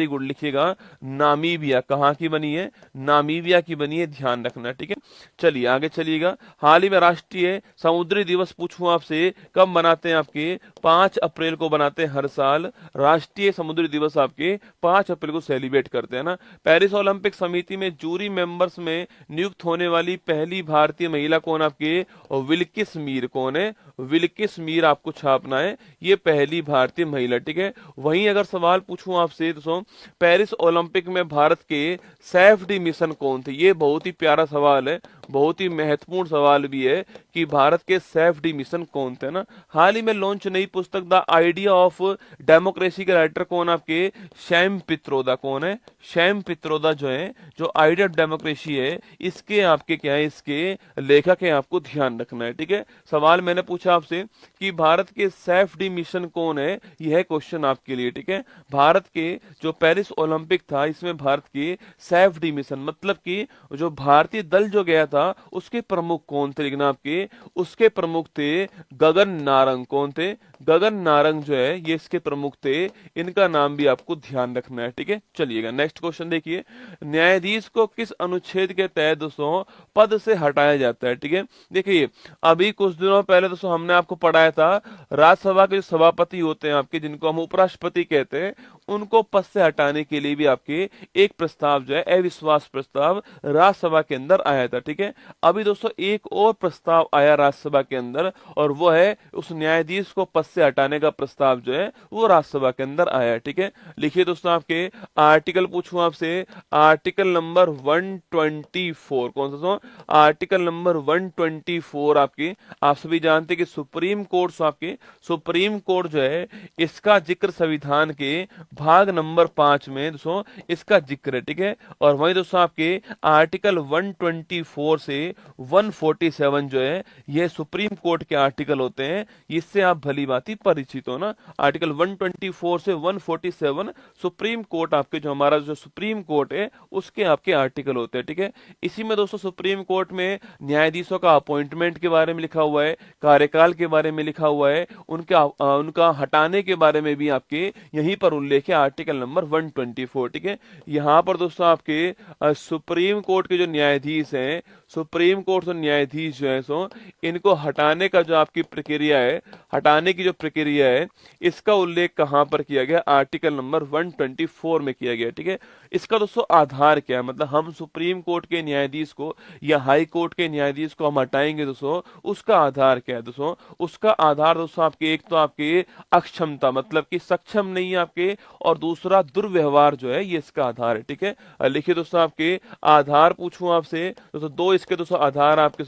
गुड लिखिएगा। नामीबिया कहाँ की बनी है, नामीबिया की बनी है, ध्यान रखना है, ठीक है। चलिए आगे चलिएगा। हाल ही में राष्ट्रीय समुद्री दिवस पूछूं आपसे, कब मनाते हैं आपके, 5 अप्रैल को बनाते हैं हर साल। राष्ट्रीय समुद्री दिवस आपके 5 अप्रैल को सेलिब्रेट करते हैं ना। पेरिस ओलंपिक समिति में जूरी मेंबर्स में नियुक्त होने वाली पहली भारतीय महिला कौन आपके, विल्किस मीर, कौन है, विल्किस मीर, आपको छापना है, ये पहली भारतीय महिला, ठीक है। वहीं अगर सवाल पूछूं आपसे दोस्तों, पेरिस ओलंपिक में भारत के सेफ्टी मिशन कौन थे, ये बहुत ही प्यारा सवाल है, बहुत ही महत्वपूर्ण सवाल भी है कि भारत के सेफ्टी मिशन कौन थे ना। हाल ही में लॉन्च नई पुस्तक द आइडिया ऑफ डेमोक्रेसी के राइटर कौन आपके, शैम पित्रोदा, कौन है, शैम पित्रोदा जो है, जो आइडिया ऑफ डेमोक्रेसी है, इसके आपके क्या है, इसके लेखक हैं, आपको ध्यान रखना है। ठीक है, सवाल मैंने पूछा आपसे कि भारत के सैफडी मिशन कौन है, यह क्वेश्चन आपके लिए। ठीक है, भारत के जो पेरिस ओलंपिक था इसमें भारत के सैफडी मिशन मतलब कि जो भारतीय दल जो गया था उसके प्रमुख कौन थे, लेकिन आपके उसके प्रमुख थे गगन नारंग। कौन थे? गगन नारंग जो है ये इसके प्रमुख थे, इनका नाम भी आपको ध्यान रखना है। ठीक है, चलिएगा नेक्स्ट क्वेश्चन देखिए, न्यायाधीश को किस अनुच्छेद के तहत दोस्तों पद से हटाया जाता है? ठीक है, देखिए अभी कुछ दिनों पहले दोस्तों हमने आपको पढ़ाया था राज्यसभा के जो सभापति होते हैं आपके, जिनको हम उपराष्ट्रपति कहते हैं, उनको पद से हटाने के लिए भी आपके एक प्रस्ताव जो है अविश्वास प्रस्ताव राज्यसभा के अंदर आया था। ठीक है, अभी दोस्तों एक और प्रस्ताव आया राज्यसभा के अंदर और वो है उस न्यायाधीश को पद से हटाने का प्रस्ताव जो है वो राज्यसभा के अंदर आया है। ठीक है, लिखिए दोस्तों, आपके आर्टिकल पूछूं आपसे, आर्टिकल नंबर 124 कौन सा दोस्तों? आर्टिकल नंबर 124 आपके, आप सभी जानते हैं कि सुप्रीम कोर्ट आपके सुप्रीम कोर्ट जो है इसका जिक्र संविधान के भाग नंबर 5 में दोस्तों इसका जिक्र है। ठीक है, और वहीं दोस्तों आपके आर्टिकल 124 से 147 जो है ये सुप्रीम कोर्ट के आर्टिकल होते हैं, इससे आप भली भांति परिचित हो ना। आर्टिकल 124 से 147 सुप्रीम कोर्ट आपके, जो हमारा जो सुप्रीम कोर्ट है उसके आपके आर्टिकल होते हैं। ठीक है, इसी में दोस्तों सुप्रीम कोर्ट में न्यायाधीशों का अपॉइंटमेंट के बारे में लिखा हुआ है, कार्यकाल के बारे में लिखा हुआ है, उनका हटाने के बारे में भी आपके यहीं पर उल्लेख है, आर्टिकल नंबर 124। ठीक है, यहाँ पर दोस्तों आपके सुप्रीम कोर्ट के जो न्यायाधीश हैं, सुप्रीम कोर्ट से न्यायाधीश जो है सो इनको हटाने का जो आपकी प्रक्रिया है, हटाने की जो प्रक्रिया है, इसका उल्लेख कहां पर किया गया? आर्टिकल नंबर 124 में किया गया। ठीक है, इसका दोस्तों आधार क्या है? मतलब हम सुप्रीम कोर्ट के न्यायाधीश को या हाई कोर्ट के न्यायाधीश को हम हटाएंगे दोस्तों, उसका आधार क्या है दोस्तों? उसका आधार दोस्तों आपके एक तो आपके अक्षमता मतलब कि सक्षम नहीं है आपके, और दूसरा दुर्व्यवहार जो है ये इसका आधार है। ठीक है, लिखिए दोस्तों, आपके आधार पूछूं आपसे दोस्तों, दो इसके दोस्तों आधार आपके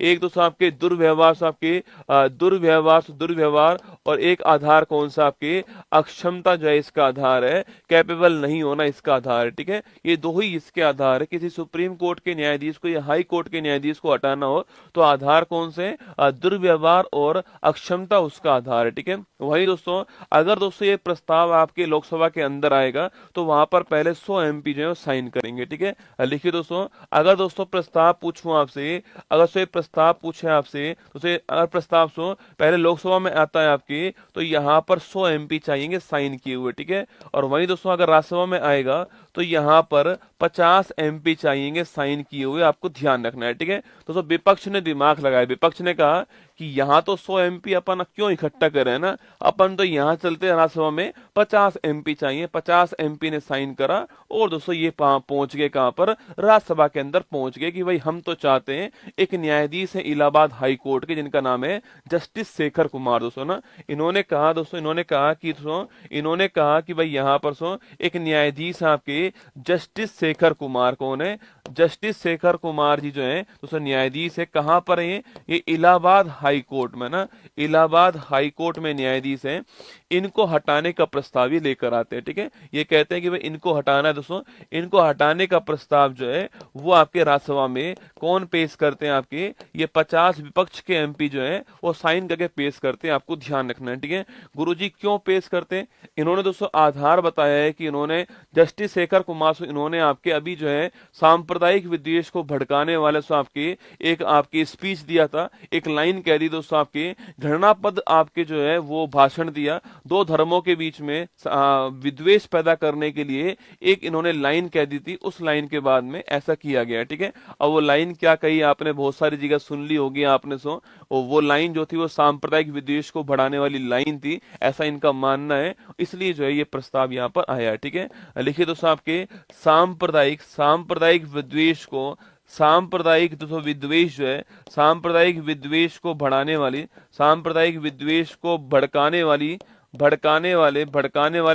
एक दोस्तों आपके दुर्व्यवहार से आपके दुर्व्यवहार और एक आधार कौन सा? आपके अक्षमता जो है इसका आधार है, कैपेबल नहीं होना इसका आधार है। ठीक है, ये दो ही इसके आधार है। किसी सुप्रीम कोर्ट के न्यायाधीश को या हाई कोर्ट के न्यायाधीश को हटाना हो तो आधार कौन से? दुर्व्यवहार और अक्षमता उसका आधार है। ठीक है, वही दोस्तों अगर दोस्तों ये प्रस्ताव आपके लोकसभा के अंदर आएगा तो वहां पर पहले 100 एमपी जो है साइन करेंगे। ठीक है, लिखिए दोस्तों, अगर दोस्तों प्रस्ताव पूछूं आपसे, अगर से प्रस्ताव पूछे आपसे तो अगर प्रस्ताव पहले लोकसभा में आता है आपके तो यहाँ पर 100 एमपी चाहिए साइन किए हुए। ठीक है, और वहीं दोस्तों अगर राज्यसभा में आएगा तो यहाँ पर 50 एमपी चाहिए साइन किए हुए, आपको ध्यान रखना है। ठीक है, दोस्तों विपक्ष ने दिमाग लगाया, विपक्ष ने कहा कि यहाँ तो 100 एमपी अपन क्यों इकट्ठा कर ना, अपन तो यहाँ चलते हैं राज्यसभा में 50 एमपी चाहिए। 50 एमपी ने साइन करा और दोस्तों ये पहुंच गए कहां पर? राज्यसभा के अंदर पहुंच गए कि भाई हम तो चाहते हैं, एक न्यायाधीश है इलाहाबाद हाई कोर्ट के जिनका नाम है जस्टिस शेखर कुमार दोस्तों ना, इन्होंने कहा कि भाई यहाँ पर एक न्यायाधीश आपके जस्टिस शेखर कुमार, कौन है? जस्टिस शेखर कुमार जी जो है दोस्तों न्यायाधीश है, कहां पर है ये? इलाहाबाद हाई कोर्ट में ना, इलाहाबाद हाई कोर्ट में न्यायाधीश है, इनको हटाने का प्रस्ताव ये लेकर आते हैं। ठीक है, ये कहते हैं कि भाई इनको हटाना है दोस्तों, इनको हटाने का प्रस्ताव जो है वो आपके राज्यसभा में कौन पेश करते हैं? आपके ये 50 विपक्ष के एमपी जो है वो साइन करके पेश करते हैं, आपको ध्यान रखना है। ठीक है, गुरुजी क्यों पेश करते हैं? इन्होंने दोस्तों आधार बताया है कि इन्होंने जस्टिस शेखर कुमार से इन्होंने आपके अभी जो है सांप्रदायिक विद्वेष को भड़काने वाले आपके एक आपकी स्पीच दिया था, एक लाइन कह दी दोस्तों, आपके घृणापद आपके जो है वो भाषण दिया, दो धर्मों के बीच में विद्वेष पैदा करने के लिए एक इन्होंने लाइन कह दी थी, उस लाइन के बाद में ऐसा किया गया। ठीक है, अब वो लाइन क्या कही आपने बहुत सारी जगह सुन ली होगी आपने वो लाइन जो थी वो सांप्रदायिक विद्वेष को बढ़ाने वाली लाइन थी, ऐसा इनका मानना है, इसलिए जो है ये प्रस्ताव यहाँ पर आया है। ठीक है, लिखिए दोस्तों, आपके सांप्रदायिक विद्वेष को, सांप्रदायिक दोस्तों विद्वेष जो है, सांप्रदायिक विद्वेष को बढ़ाने वाली, सांप्रदायिक विद्वेष को भड़काने वाले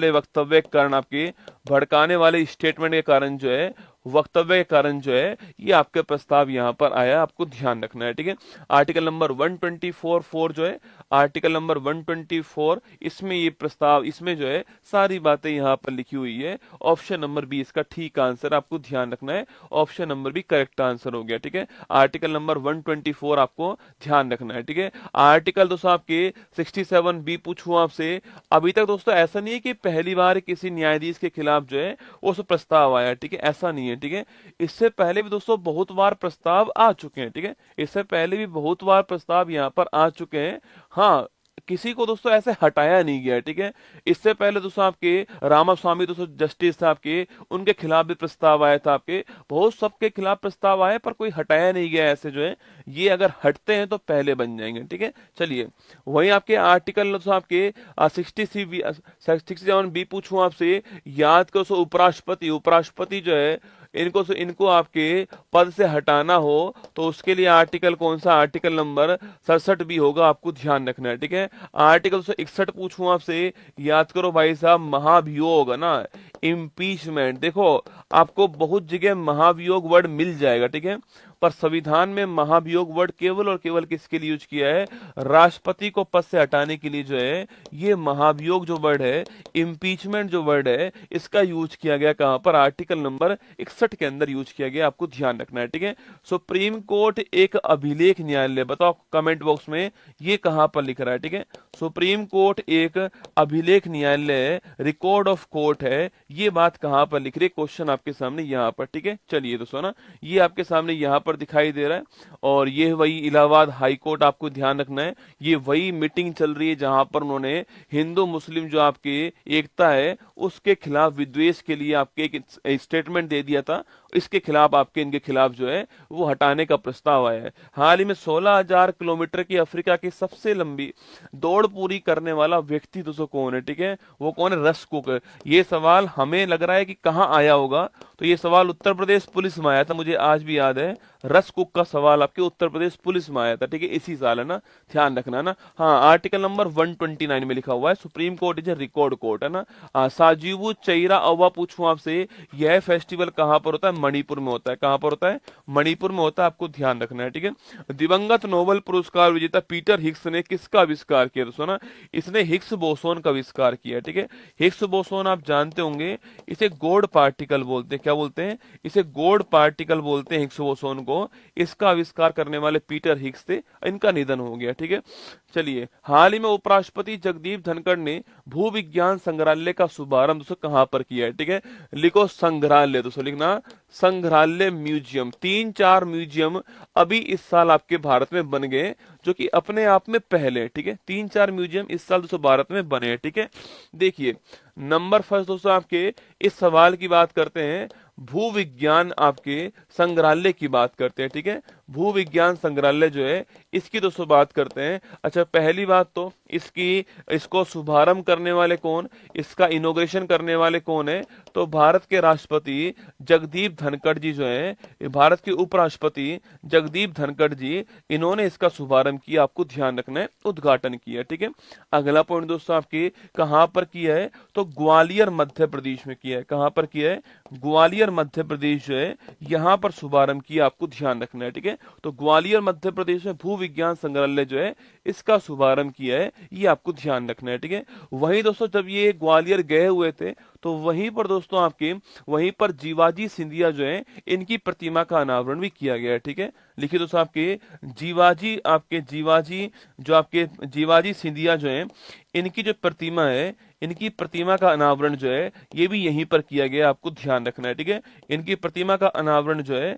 वक्तव्य के कारण, आपके भड़काने वाले स्टेटमेंट के कारण जो है वक्तव्य के कारण जो है ये आपके प्रस्ताव यहाँ पर आया, आपको ध्यान रखना है, ठीक है। आर्टिकल नंबर 124(4) जो है, आर्टिकल नंबर 124, इसमें ये प्रस्ताव, इसमें जो है सारी बातें यहाँ पर लिखी हुई है। ऑप्शन नंबर बी इसका ठीक आंसर, आपको ध्यान रखना है, option number B correct answer हो गया, ठीक है। आर्टिकल नंबर 124 आपको ध्यान रखना है, ठीक है। आर्टिकल दोस्तों आपके 67 बी पूछूं आपसे, अभी तक दोस्तों ऐसा नहीं है कि पहली बार किसी न्यायाधीश के खिलाफ जो है उस प्रस्ताव आया, ठीक है, ऐसा नहीं है, ठीक है। इससे पहले भी दोस्तों बहुत बार प्रस्ताव आ चुके हैं, ठीक है, इससे पहले भी बहुत बार प्रस्ताव यहाँ पर आ चुके हैं। हाँ, किसी को दोस्तों ऐसे हटाया नहीं गया, ठीक है। इससे पहले दोस्तों आपके रामास्वामी दोस्तों जस्टिस था आपके, उनके खिलाफ भी प्रस्ताव आया था आपके, बहुत सबके खिलाफ प्रस्ताव आए पर कोई हटाया नहीं गया ऐसे जो है, ये अगर हटते हैं तो पहले बन जाएंगे, ठीक है। चलिए, वहीं आपके आर्टिकल दोस्तों आपके 67 बी पूछूं आपसे, याद करो उपराष्ट्रपति, उपराष्ट्रपति जो है इनको आपके पद से हटाना हो तो उसके लिए आर्टिकल कौन सा, आर्टिकल नंबर 67 भी होगा, आपको ध्यान रखना है, ठीक है। आर्टिकल 161 पूछूं आपसे, याद करो भाई साहब, महाभियोग है ना, इम्पीचमेंट। देखो आपको बहुत जगह महाभियोग वर्ड मिल जाएगा, ठीक है, पर संविधान में महाभियोग वर्ड केवल और केवल किसके लिए यूज किया है, राष्ट्रपति को पद से हटाने के लिए जो है ये महाभियोग जो वर्ड है, इम्पीचमेंट जो वर्ड है, इसका यूज किया गया कहां पर, आर्टिकल नंबर 61 के अंदर यूज किया गया, आपको ध्यान रखना है, ठीक है। सुप्रीम कोर्ट एक अभिलेख न्यायालय, बताओ कमेंट बॉक्स में ये कहां पर लिख रहा है, ठीक है। सुप्रीम कोर्ट एक अभिलेख न्यायालय, रिकॉर्ड ऑफ कोर्ट है, ये बात कहां पर लिख रही है, क्वेश्चन आपके सामने यहां पर, ठीक है। चलिए दोस्तों ना, ये आपके सामने यहां पर दिखाई दे रहा है, और ये वही इलाहाबाद हाई कोर्ट, आपको ध्यान रखना है, ये वही मीटिंग चल रही है जहां पर उन्होंने हिंदू मुस्लिम जो आपके एकता है उसके खिलाफ, विद्वेष के लिए आपके एक स्टेटमेंट दे दिया था, इसके खिलाफ आपके, इनके खिलाफ जो है वो हटाने का प्रस्ताव आया है। हाल ही में 16,000 किलोमीटर की अफ्रीका की सबसे लंबी दौड़ पूरी करने वाला व्यक्ति दोस्तों कौन है, ठीक है, वो कौन है, रस कुक। ये सवाल हमें लग रहा है कि कहाँ आया होगा, तो ये सवाल उत्तर प्रदेश पुलिस में आया था, मुझे आज भी याद है, रस कुक का सवाल आपके उत्तर प्रदेश पुलिस में आया था, ठीक है, इसी साल है ना, ध्यान रखना ना। हाँ, आर्टिकल नंबर 129 में लिखा हुआ है, supreme court is a record court, है ना। साजीबू चैरा अव्वा पूछूं आपसे, यह फेस्टिवल कहां पर होता है, मणिपुर में होता है, कहां पर होता है, मणिपुर में होता है, आपको ध्यान रखना है, ठीक है। दिवंगत नोबेल पुरस्कार विजेता पीटर हिग्स ने किसका आविष्कार किया दोस्तों ना, इसने हिग्स बोसोन का आविष्कार किया, ठीक है। हिग्स बोसोन आप जानते होंगे, इसे गॉड पार्टिकल बोलते हैं, क्या बोलते हैं, इसे गॉड पार्टिकल बोलते हैं हिग्स बोसोन को। इसका आविष्कार करने वाले पीटर हिग्स थे, इनका निधन हो गया, ठीक है। चलिए, हाल ही में उपराष्ट्रपति जगदीप धनखड़ ने भू विज्ञान संग्रहालय का शुभारंभ दोस्तों कहां पर किया है, ठीक है, लिखो संग्रहालय, दोस्तों लिखना संग्रहालय, म्यूजियम, 3-4 म्यूजियम अभी इस साल आपके भारत में बन गए, जो कि अपने आप में पहले, ठीक है, 3-4 म्यूजियम इस साल दोस्तों भारत में बने हैं, ठीक है। देखिए, नंबर फर्स्ट दोस्तों आपके इस सवाल की बात करते हैं, भू विज्ञान आपके संग्रहालय की बात करते हैं, ठीक है, भू विज्ञान संग्रहालय जो है इसकी दोस्तों बात करते हैं। अच्छा, पहली बात तो इसको शुभारंभ करने वाले कौन, इसका इनोग्रेशन करने वाले कौन है, तो भारत के राष्ट्रपति जगदीप धनखड़ जी जो है, भारत के उपराष्ट्रपति जगदीप धनखड़ जी, इन्होंने इसका शुभारंभ किया, आपको ध्यान रखना है, उद्घाटन किया, ठीक है। अगला पॉइंट दोस्तों आपके कहां पर किया है, तो ग्वालियर मध्य प्रदेश में किया है, कहां पर किया है, ग्वालियर मध्य प्रदेश जो है यहां पर शुभारंभ किया, आपको ध्यान रखना है, ठीक है। तो ग्वालियर मध्य प्रदेश में भू विज्ञान संग्रहालय जो है इसका शुभारंभ किया है, ये आपको ध्यान रखना है, ठीक है। वहीं दोस्तों जब ये ग्वालियर गए हुए थे तो वहीं पर दोस्तों आपके, वहीं पर जीवाजी सिंधिया जो है इनकी प्रतिमा का अनावरण भी किया गया है, ठीक है। लिखिए दोस्तों आपके जीवाजी सिंधिया जो है इनकी जो प्रतिमा है, इनकी प्रतिमा का अनावरण जो है ये भी यहीं पर किया गया, आपको ध्यान रखना है, ठीक है। इनकी प्रतिमा का अनावरण जो है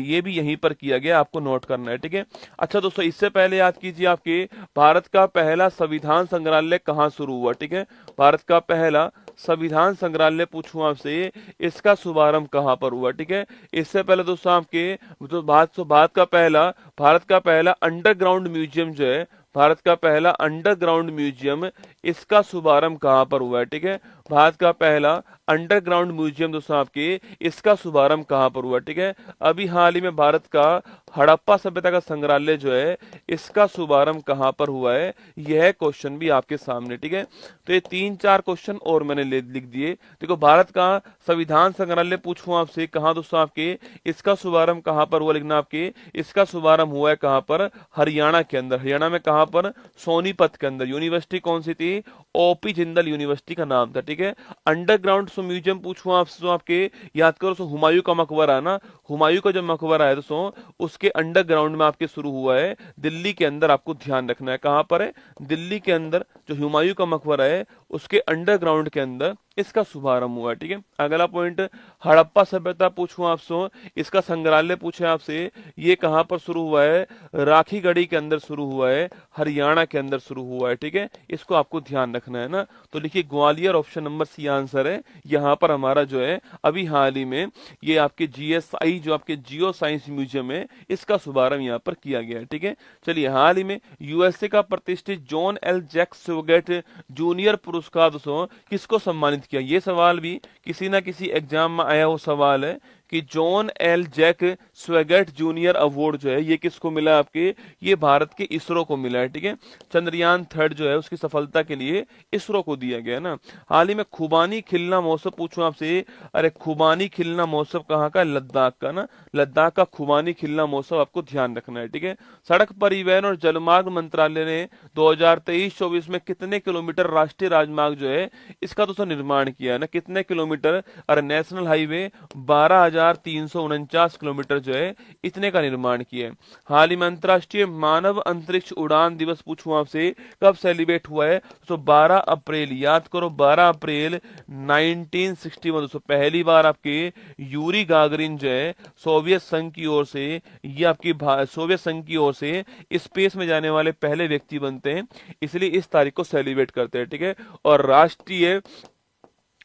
ये भी यहीं पर किया गया, आपको नोट करना है, ठीक है। अच्छा दोस्तों, इससे पहले याद कीजिए आपके भारत का पहला संविधान संग्रहालय कहाँ शुरू हुआ, ठीक है, भारत का पहला संविधान संग्रहालय पूछूं आपसे, इसका शुभारंभ कहां पर हुआ, ठीक है। इससे पहले दोस्तों आपके तो भारत का पहला अंडरग्राउंड म्यूजियम जो है, भारत का पहला अंडरग्राउंड म्यूजियम, इसका शुभारंभ कहां पर हुआ है, ठीक है। भारत का पहला अंडरग्राउंड म्यूजियम दोस्तों आपके, इसका शुभारंभ कहां पर हुआ, ठीक है। अभी हाल ही में भारत का हड़प्पा सभ्यता का संग्रहालय जो है इसका शुभारंभ कहाँ पर हुआ है, यह क्वेश्चन भी आपके सामने, ठीक है। तो ये 3-4 क्वेश्चन और मैंने लिख दिए। देखो भारत का संविधान संग्रहालय पूछूं आपसे कहाँ दोस्तों आपके, इसका शुभारंभ कहाँ पर हुआ लिखना आपके, इसका शुभारंभ हुआ है कहाँ पर, हरियाणा के अंदर। हरियाणा में कहाँ पर, सोनीपत के अंदर। यूनिवर्सिटी कौन सी थी, ओपी जिंदल यूनिवर्सिटी का नाम था, ठीक है। अंडरग्राउंड म्यूजियम पूछूं आपसे तो आपके याद करो दोस्तों, हुमायूं का मकबरा है ना, हुमायूं का जो मकबरा है दोस्तों उसके अंडरग्राउंड में आपके शुरू हुआ है, दिल्ली के अंदर। आपको ध्यान रखना है कहां पर है, दिल्ली के अंदर जो हुमायूं का मकबरा है उसके अंडरग्राउंड के अंदर इसका शुभारंभ हुआ है, ठीक है। अगला पॉइंट, हड़प्पा सभ्यता पूछूं आपसे, इसका संग्रहालय पूछे आपसे, ये कहां पर शुरू हुआ है, राखीगढ़ी के अंदर शुरू हुआ है, हरियाणा के अंदर शुरू हुआ है, ठीक है। इसको आपको ध्यान रखना है ना। तो लिखिए Gwalior, option number C answer है। यहाँ पर हमारा जो है अभी हाल ही में ये आपके जीएसआई जो आपके जियो साइंस म्यूजियम है इसका शुभारंभ यहाँ पर किया गया है, ठीक है। चलिए हाल ही में यूएसए का प्रतिष्ठित John L Jack Swigert junior पुरस्कार दोस्तों किसको सम्मानित किया, ये सवाल भी किसी ना किसी एग्जाम में आया हुआ सवाल है कि John L Jack Swigert junior award जो है ये किसको मिला आपके, ये भारत के इसरो को मिला है, ठीक है। चंद्रयान 3 जो है उसकी सफलता के लिए इसरो को दिया गया ना। हाल ही में खुबानी खिलना महोत्सव पूछूं आपसे, अरे खुबानी खिलना महोत्सव कहाँ का, लद्दाख का ना, लद्दाख का खुबानी खिलना महोत्सव आपको ध्यान रखना है, ठीक है। सड़क परिवहन और जलमार्ग मंत्रालय ने 2023-24 में कितने किलोमीटर राष्ट्रीय राजमार्ग जो है इसका दोस्तों निर्माण किया है ना, कितने किलोमीटर, अरे नेशनल हाईवे 12,349 किलोमीटर जो है इतने का निर्माण किया है। हाल ही में अंतर्राष्ट्रीय मानव अंतरिक्ष उड़ान दिवस पूछूं आपसे कब सेलिब्रेट हुआ है, तो 12 अप्रैल, याद करो 12 अप्रैल 1961 दोस्तों पहली बार आपके यूरी गागरिन जो है सोवियत संघ की ओर से, ये आपकी सोवियत संघ की ओर से स्पेस में जाने वाले पहले व्यक्ति बनते हैं, इसलिए इस तारीख को सेलिब्रेट करते हैं, ठीक है। और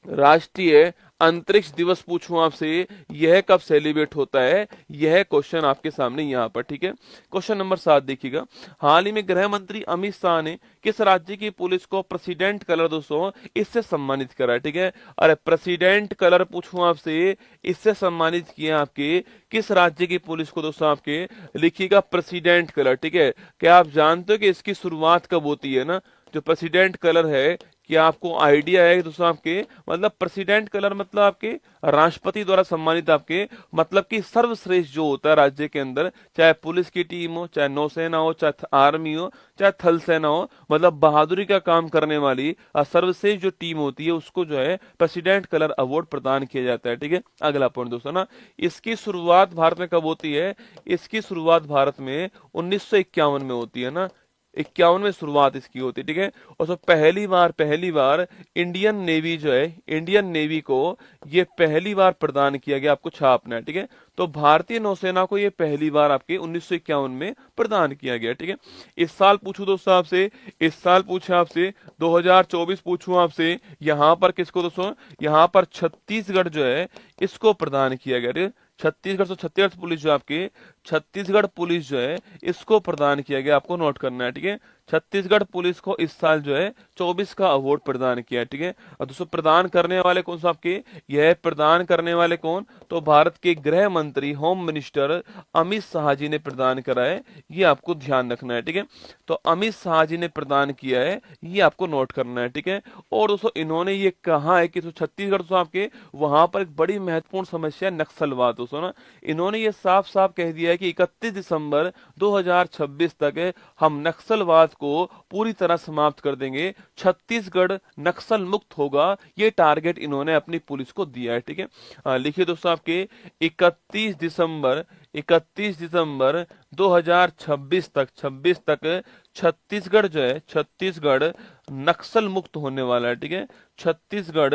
राष्ट्रीय अंतरिक्ष दिवस पूछूं आपसे, यह कब सेलिब्रेट होता है, यह क्वेश्चन आपके सामने यहाँ पर, ठीक है। क्वेश्चन नंबर 7 देखिएगा, हाल ही में गृह मंत्री अमित शाह ने किस राज्य की पुलिस को प्रेसिडेंट कलर दोस्तों इससे सम्मानित करा है, ठीक है। अरे प्रेसिडेंट कलर पूछूं आपसे, इससे सम्मानित किया आपके किस राज्य की पुलिस को दोस्तों आपके, लिखिएगा प्रेसिडेंट कलर, ठीक है। क्या आप जानते हो कि इसकी शुरुआत कब होती है ना, जो प्रेसिडेंट कलर है, क्या आपको आइडिया है दोस्तों आपके, मतलब प्रेसिडेंट कलर मतलब आपके राष्ट्रपति द्वारा सम्मानित आपके, मतलब कि सर्वश्रेष्ठ जो होता है राज्य के अंदर, चाहे पुलिस की टीम हो, चाहे नौसेना हो, चाहे आर्मी हो, चाहे थल सेना हो, मतलब बहादुरी का काम करने वाली सर्वश्रेष्ठ जो टीम होती है उसको जो है प्रेसिडेंट कलर अवार्ड प्रदान किया जाता है, ठीक है। अगला पॉइंट दोस्तों ना, इसकी शुरुआत भारत में कब होती है, इसकी शुरुआत भारत में 1951 में होती है ना, 51 में शुरुआत इसकी होती है, ठीक है। और तो पहली बार इंडियन नेवी जो है, इंडियन नेवी को ये पहली बार प्रदान किया गया, आपको छापना है, ठीक है। तो भारतीय नौसेना को ये पहली बार आपके 1951 में प्रदान किया गया, ठीक है। इस साल पूछूं दोस्तों आपसे, इस साल पूछे आपसे 2024 पूछूं आपसे, यहाँ पर किसको दोस्तों, यहाँ पर छत्तीसगढ़ जो है इसको प्रदान किया गया, ठीक है। छत्तीसगढ़ पुलिस जो आपके, छत्तीसगढ़ पुलिस जो है इसको प्रदान किया गया, आपको नोट करना है, ठीक है। छत्तीसगढ़ पुलिस को इस साल जो है 24 का अवार्ड प्रदान किया, ठीक है। और दोस्तों प्रदान करने वाले कौन सा आपके, यह प्रदान करने वाले कौन, तो भारत के गृह मंत्री होम मिनिस्टर अमित शाह जी ने प्रदान करा है, ये आपको ध्यान रखना है, ठीक है। तो अमित शाह जी ने प्रदान किया है, ये आपको नोट करना है, ठीक है। और दोस्तों इन्होंने ये कहा है कि तो छत्तीसगढ़ तो आपके वहां पर एक बड़ी महत्वपूर्ण समस्या है नक्सलवाद दोस्तों ना, इन्होंने ये साफ साफ कह दिया है कि 31 दिसंबर 2026 तक हम नक्सलवाद को पूरी तरह समाप्त कर देंगे, छत्तीसगढ़ नक्सल मुक्त होगा, ये टारगेट इन्होंने अपनी पुलिस को दिया है, ठीक है। लिखिए दोस्तों आपके 31 दिसंबर 2026 तक, 26 तक छत्तीसगढ़ जो है, छत्तीसगढ़ नक्सल मुक्त होने वाला है, ठीक है। छत्तीसगढ़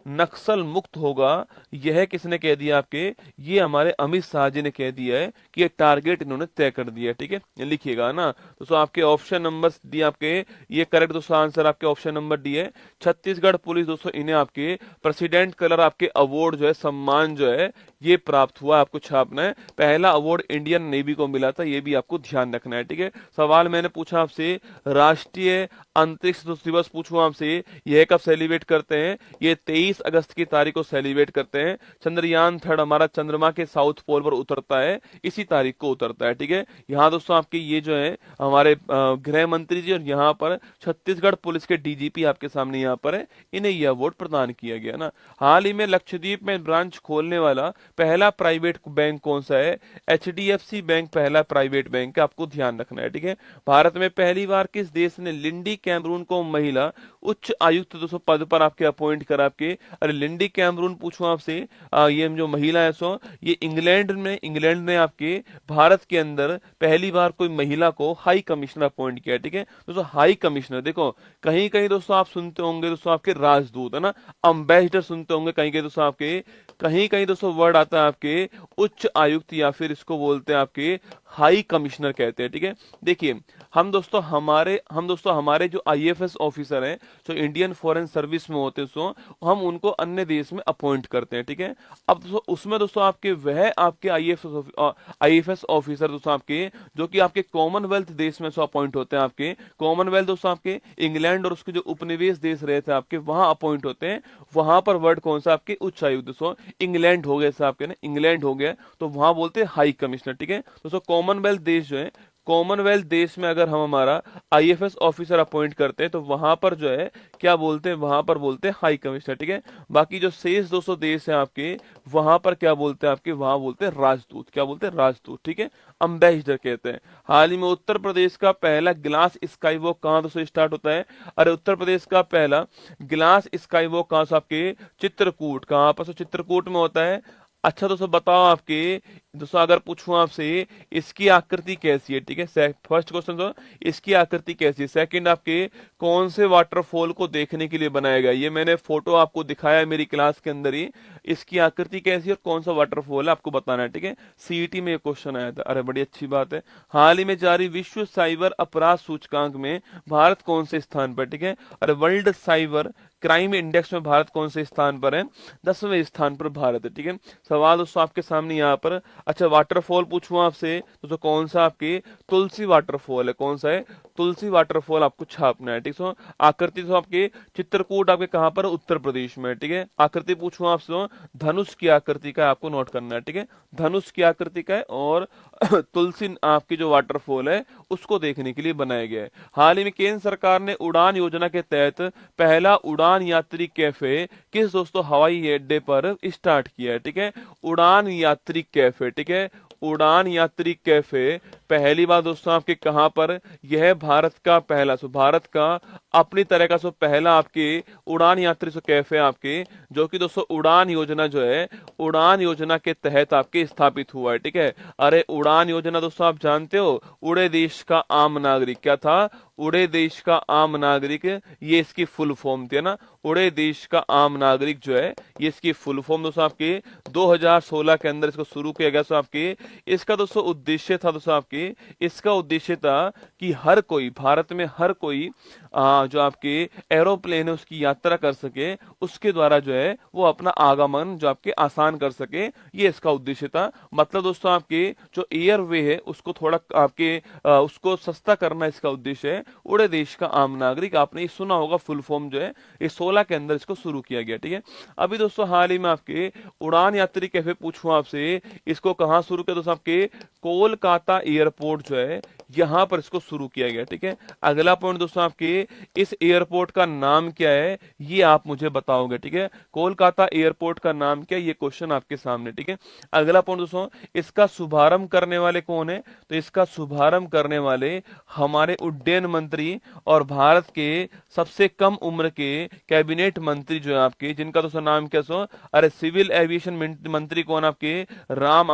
नक्सल मुक्त होगा, यह किसने कह दिया आपके, ये हमारे अमित शाह जी ने कह दिया है कि ये टारगेट इन्होंने तय कर दिया है, ठीक है। लिखिएगा ना दोस्तों, आपके ऑप्शन नंबर दिए आपके, ये करेक्ट दोस्तों आंसर आपके ऑप्शन नंबर डी है। छत्तीसगढ़ पुलिस दोस्तों इन्हें आपके प्रेसिडेंट कलर आपके अवार्ड जो है, सम्मान जो है ये प्राप्त हुआ, आपको छापना है। पहला पहला अवार्ड इंडियन नेवी को मिला था, ये भी आपको ध्यान रखना है, ठीक है। सवाल मैंने पूछा आपसे राष्ट्रीय अंतरिक्ष दिवस पूछूं आपसे, यह कब सेलिब्रेट करते हैं? ये 23 अगस्त की तारीख को सेलिब्रेट करते हैं। चंद्रयान 3 हमारा चंद्रमा के साउथ पोल पर उतरता है, इसी तारीख को उतरता है, ठीक है। यहाँ दोस्तों आपके ये जो है हमारे गृह मंत्री जी और यहाँ पर छत्तीसगढ़ पुलिस के डीजीपी आपके सामने यहाँ पर है, इन्हें यह अवार्ड प्रदान किया गया ना। हाल ही में लक्षद्वीप में ब्रांच खोलने वाला पहला प्राइवेट बैंक कौन सा है? एचडीएफसी बैंक पहला प्राइवेट बैंक है, आपको ध्यान रखना है, ठीक है। भारत में पहली बार किस देश ने लिंडी कैमरून को महिला उच्च आयुक्त 200 पद पर आपके अपॉइंट करा? आपके अरे लिंडी कैमरून पूछूं आपसे, ये जो महिला है सो ये इंग्लैंड ने आपके भारत के अंदर पहली बार कोई महिला को हाई कमिश्नर अपॉइंट किया, ठीक है दोस्तों। हाई कमिश्नर देखो कहीं कहीं दोस्तों आप सुनते होंगे दोस्तों आपके राजदूत है ना, अम्बेसडर सुनते होंगे कहीं कहीं दोस्तों आपके, कहीं कहीं दोस्तों वर्ड आता है आपके उच्च आयुक्त या फिर इसको बोलते हैं आपके हाई कमिश्नर कहते हैं, ठीक है। देखिए हम दोस्तों हमारे जो आईएफएस ऑफिसर हैं जो इंडियन फॉरेन सर्विस में होते हैं सो हम उनको अन्य देश में अपॉइंट करते हैं, ठीक है। अब दोस्तों उसमें दोस्तों आपके आईएफएस ऑफिसर दोस्तों आपके जो कि आपके कॉमनवेल्थ देश में सो अपॉइंट होते हैं। आपके कॉमनवेल्थ दोस्तों आपके इंग्लैंड और उसके जो उपनिवेश देश रहे थे आपके वहां अपॉइंट होते हैं। वहां पर वर्ड कौन सा? आपके उच्च आयुक्त दोस्तों इंग्लैंड हो गया आपके ना, इंग्लैंड हो गया तो वहां बोलते हैं हाई कमिश्नर, ठीक है दोस्तों। कॉमनवेल्थ देश जो है, कॉमनवेल्थ देश में अगर हम हमारा आईएफएस ऑफिसर अपॉइंट करते हैं तो वहां पर जो है क्या बोलते हैं? वहां पर बोलते हैं हाई कमिश्नर, ठीक है। बाकी जो शेष 200 देश हैं आपके वहां पर क्या बोलते हैं? आपके वहां बोलते हैं राजदूत, क्या बोलते हैं? राजदूत, ठीक है, अम्बेसडर कहते हैं। हाल ही में उत्तर प्रदेश का पहला ग्लास स्काई वॉक कहां दोस्तों स्टार्ट होता है? अरे उत्तर प्रदेश का पहला ग्लास स्काई वॉक कहां से? आपके चित्रकूट, कहां पर? चित्रकूट में होता है। अच्छा दोस्तों बताओ आपके दोस्तों अगर पूछूं आपसे इसकी आकृति कैसी है, ठीक है। फर्स्ट क्वेश्चन तो इसकी आकृति कैसी है। सेकंड आपके कौन से वाटरफॉल को देखने के लिए बनाया गया? ये मैंने फोटो आपको दिखाया है मेरी क्लास के अंदर ही। इसकी आकृति कैसी है और कौन सा वाटरफॉल है आपको बताना है, ठीक है। सीईटी में ये क्वेश्चन आया था। अरे बड़ी अच्छी बात है। हाल ही में जारी विश्व साइबर अपराध सूचकांक में भारत कौन से स्थान पर? ठीक है। अरे वर्ल्ड साइबर क्राइम इंडेक्स में भारत कौन से स्थान पर है? 10वें स्थान पर भारत है, ठीक है। सवाल दोस्तों आपके सामने यहाँ पर। अच्छा वाटरफॉल पूछूं आपसे तो कौन सा? आपके तुलसी वाटरफॉल है। कौन सा है? तुलसी वाटरफॉल आपको छापना है, ठीक है। आकृति तो आपके चित्रकूट आपके कहां पर? उत्तर प्रदेश में, ठीक है। आकृति पूछूं आपसे तो धनुष की आकृति का आपको नोट करना है, ठीक है। धनुष की आकृति का है और तुलसी आपकी जो वाटरफॉल है उसको देखने के लिए बनाया गया है। हाल ही में केंद्र सरकार ने उड़ान योजना के तहत पहला उड़ान यात्री कैफे किस दोस्तों हवाई अड्डे पर स्टार्ट किया है, ठीक है। उड़ान यात्री कैफे, ठीक है। उड़ान यात्री कैफे पहली बार दोस्तों आपके कहां पर? यह भारत का पहला भारत का अपनी तरह का पहला आपके उड़ान यात्री कैफे आपके जो कि दोस्तों उड़ान योजना जो है उड़ान योजना के तहत आपके स्थापित हुआ है, ठीक है। अरे उड़ान योजना दोस्तों आप जानते हो उड़े देश का आम नागरिक, क्या था? उड़े देश का आम नागरिक, ये इसकी फुल फॉर्म थी ना। उड़े देश का आम नागरिक जो है ये इसकी फुल फॉर्म दोस्तों आपके 2016 के अंदर इसको शुरू किया गया। आपके इसका दोस्तों उद्देश्य था दोस्तों आपके इसका उद्देश्य था कि हर कोई भारत में हर कोई जो आपके एरोप्लेन है उसकी यात्रा कर सके, उसके द्वारा जो है वो अपना आगमन जो आपके आसान कर सके, ये इसका उद्देश्य था। मतलब दोस्तों आपके जो एयरवे है उसको थोड़ा आपके उसको सस्ता करना इसका उद्देश्य है। उड़े देश का आम नागरिक आपने ये सुना होगा फुल फॉर्म जो है ये 16 के अंदर इसको शुरू किया गया, ठीक है। अभी दोस्तों हाल ही में आपके उड़ान यात्री कैफे पूछूं आपसे इसको कहां शुरू किया? दोस्तों आपके कोलकाता एयरपोर्ट जो है यहां पर इसको शुरू किया गया, ठीक है। अगला पॉइंट दोस्तों आपके इस एयरपोर्ट का नाम क्या है ये आप मुझे बताओगे, ठीक है। कोलकाता एयरपोर्ट का नाम क्या है ये क्वेश्चन आपके सामने, ठीक है। अगला पॉइंट दोस्तों इसका शुभारंभ करने वाले कौन है? तो इसका शुभारंभ करने वाले हमारे उड्डयन मंत्री और भारत के सबसे कम उम्र के कैबिनेट मंत्री जो है आपके जिनका दोस्तों नाम क्या सो? अरे सिविल एविएशन मंत्री कौन आपके?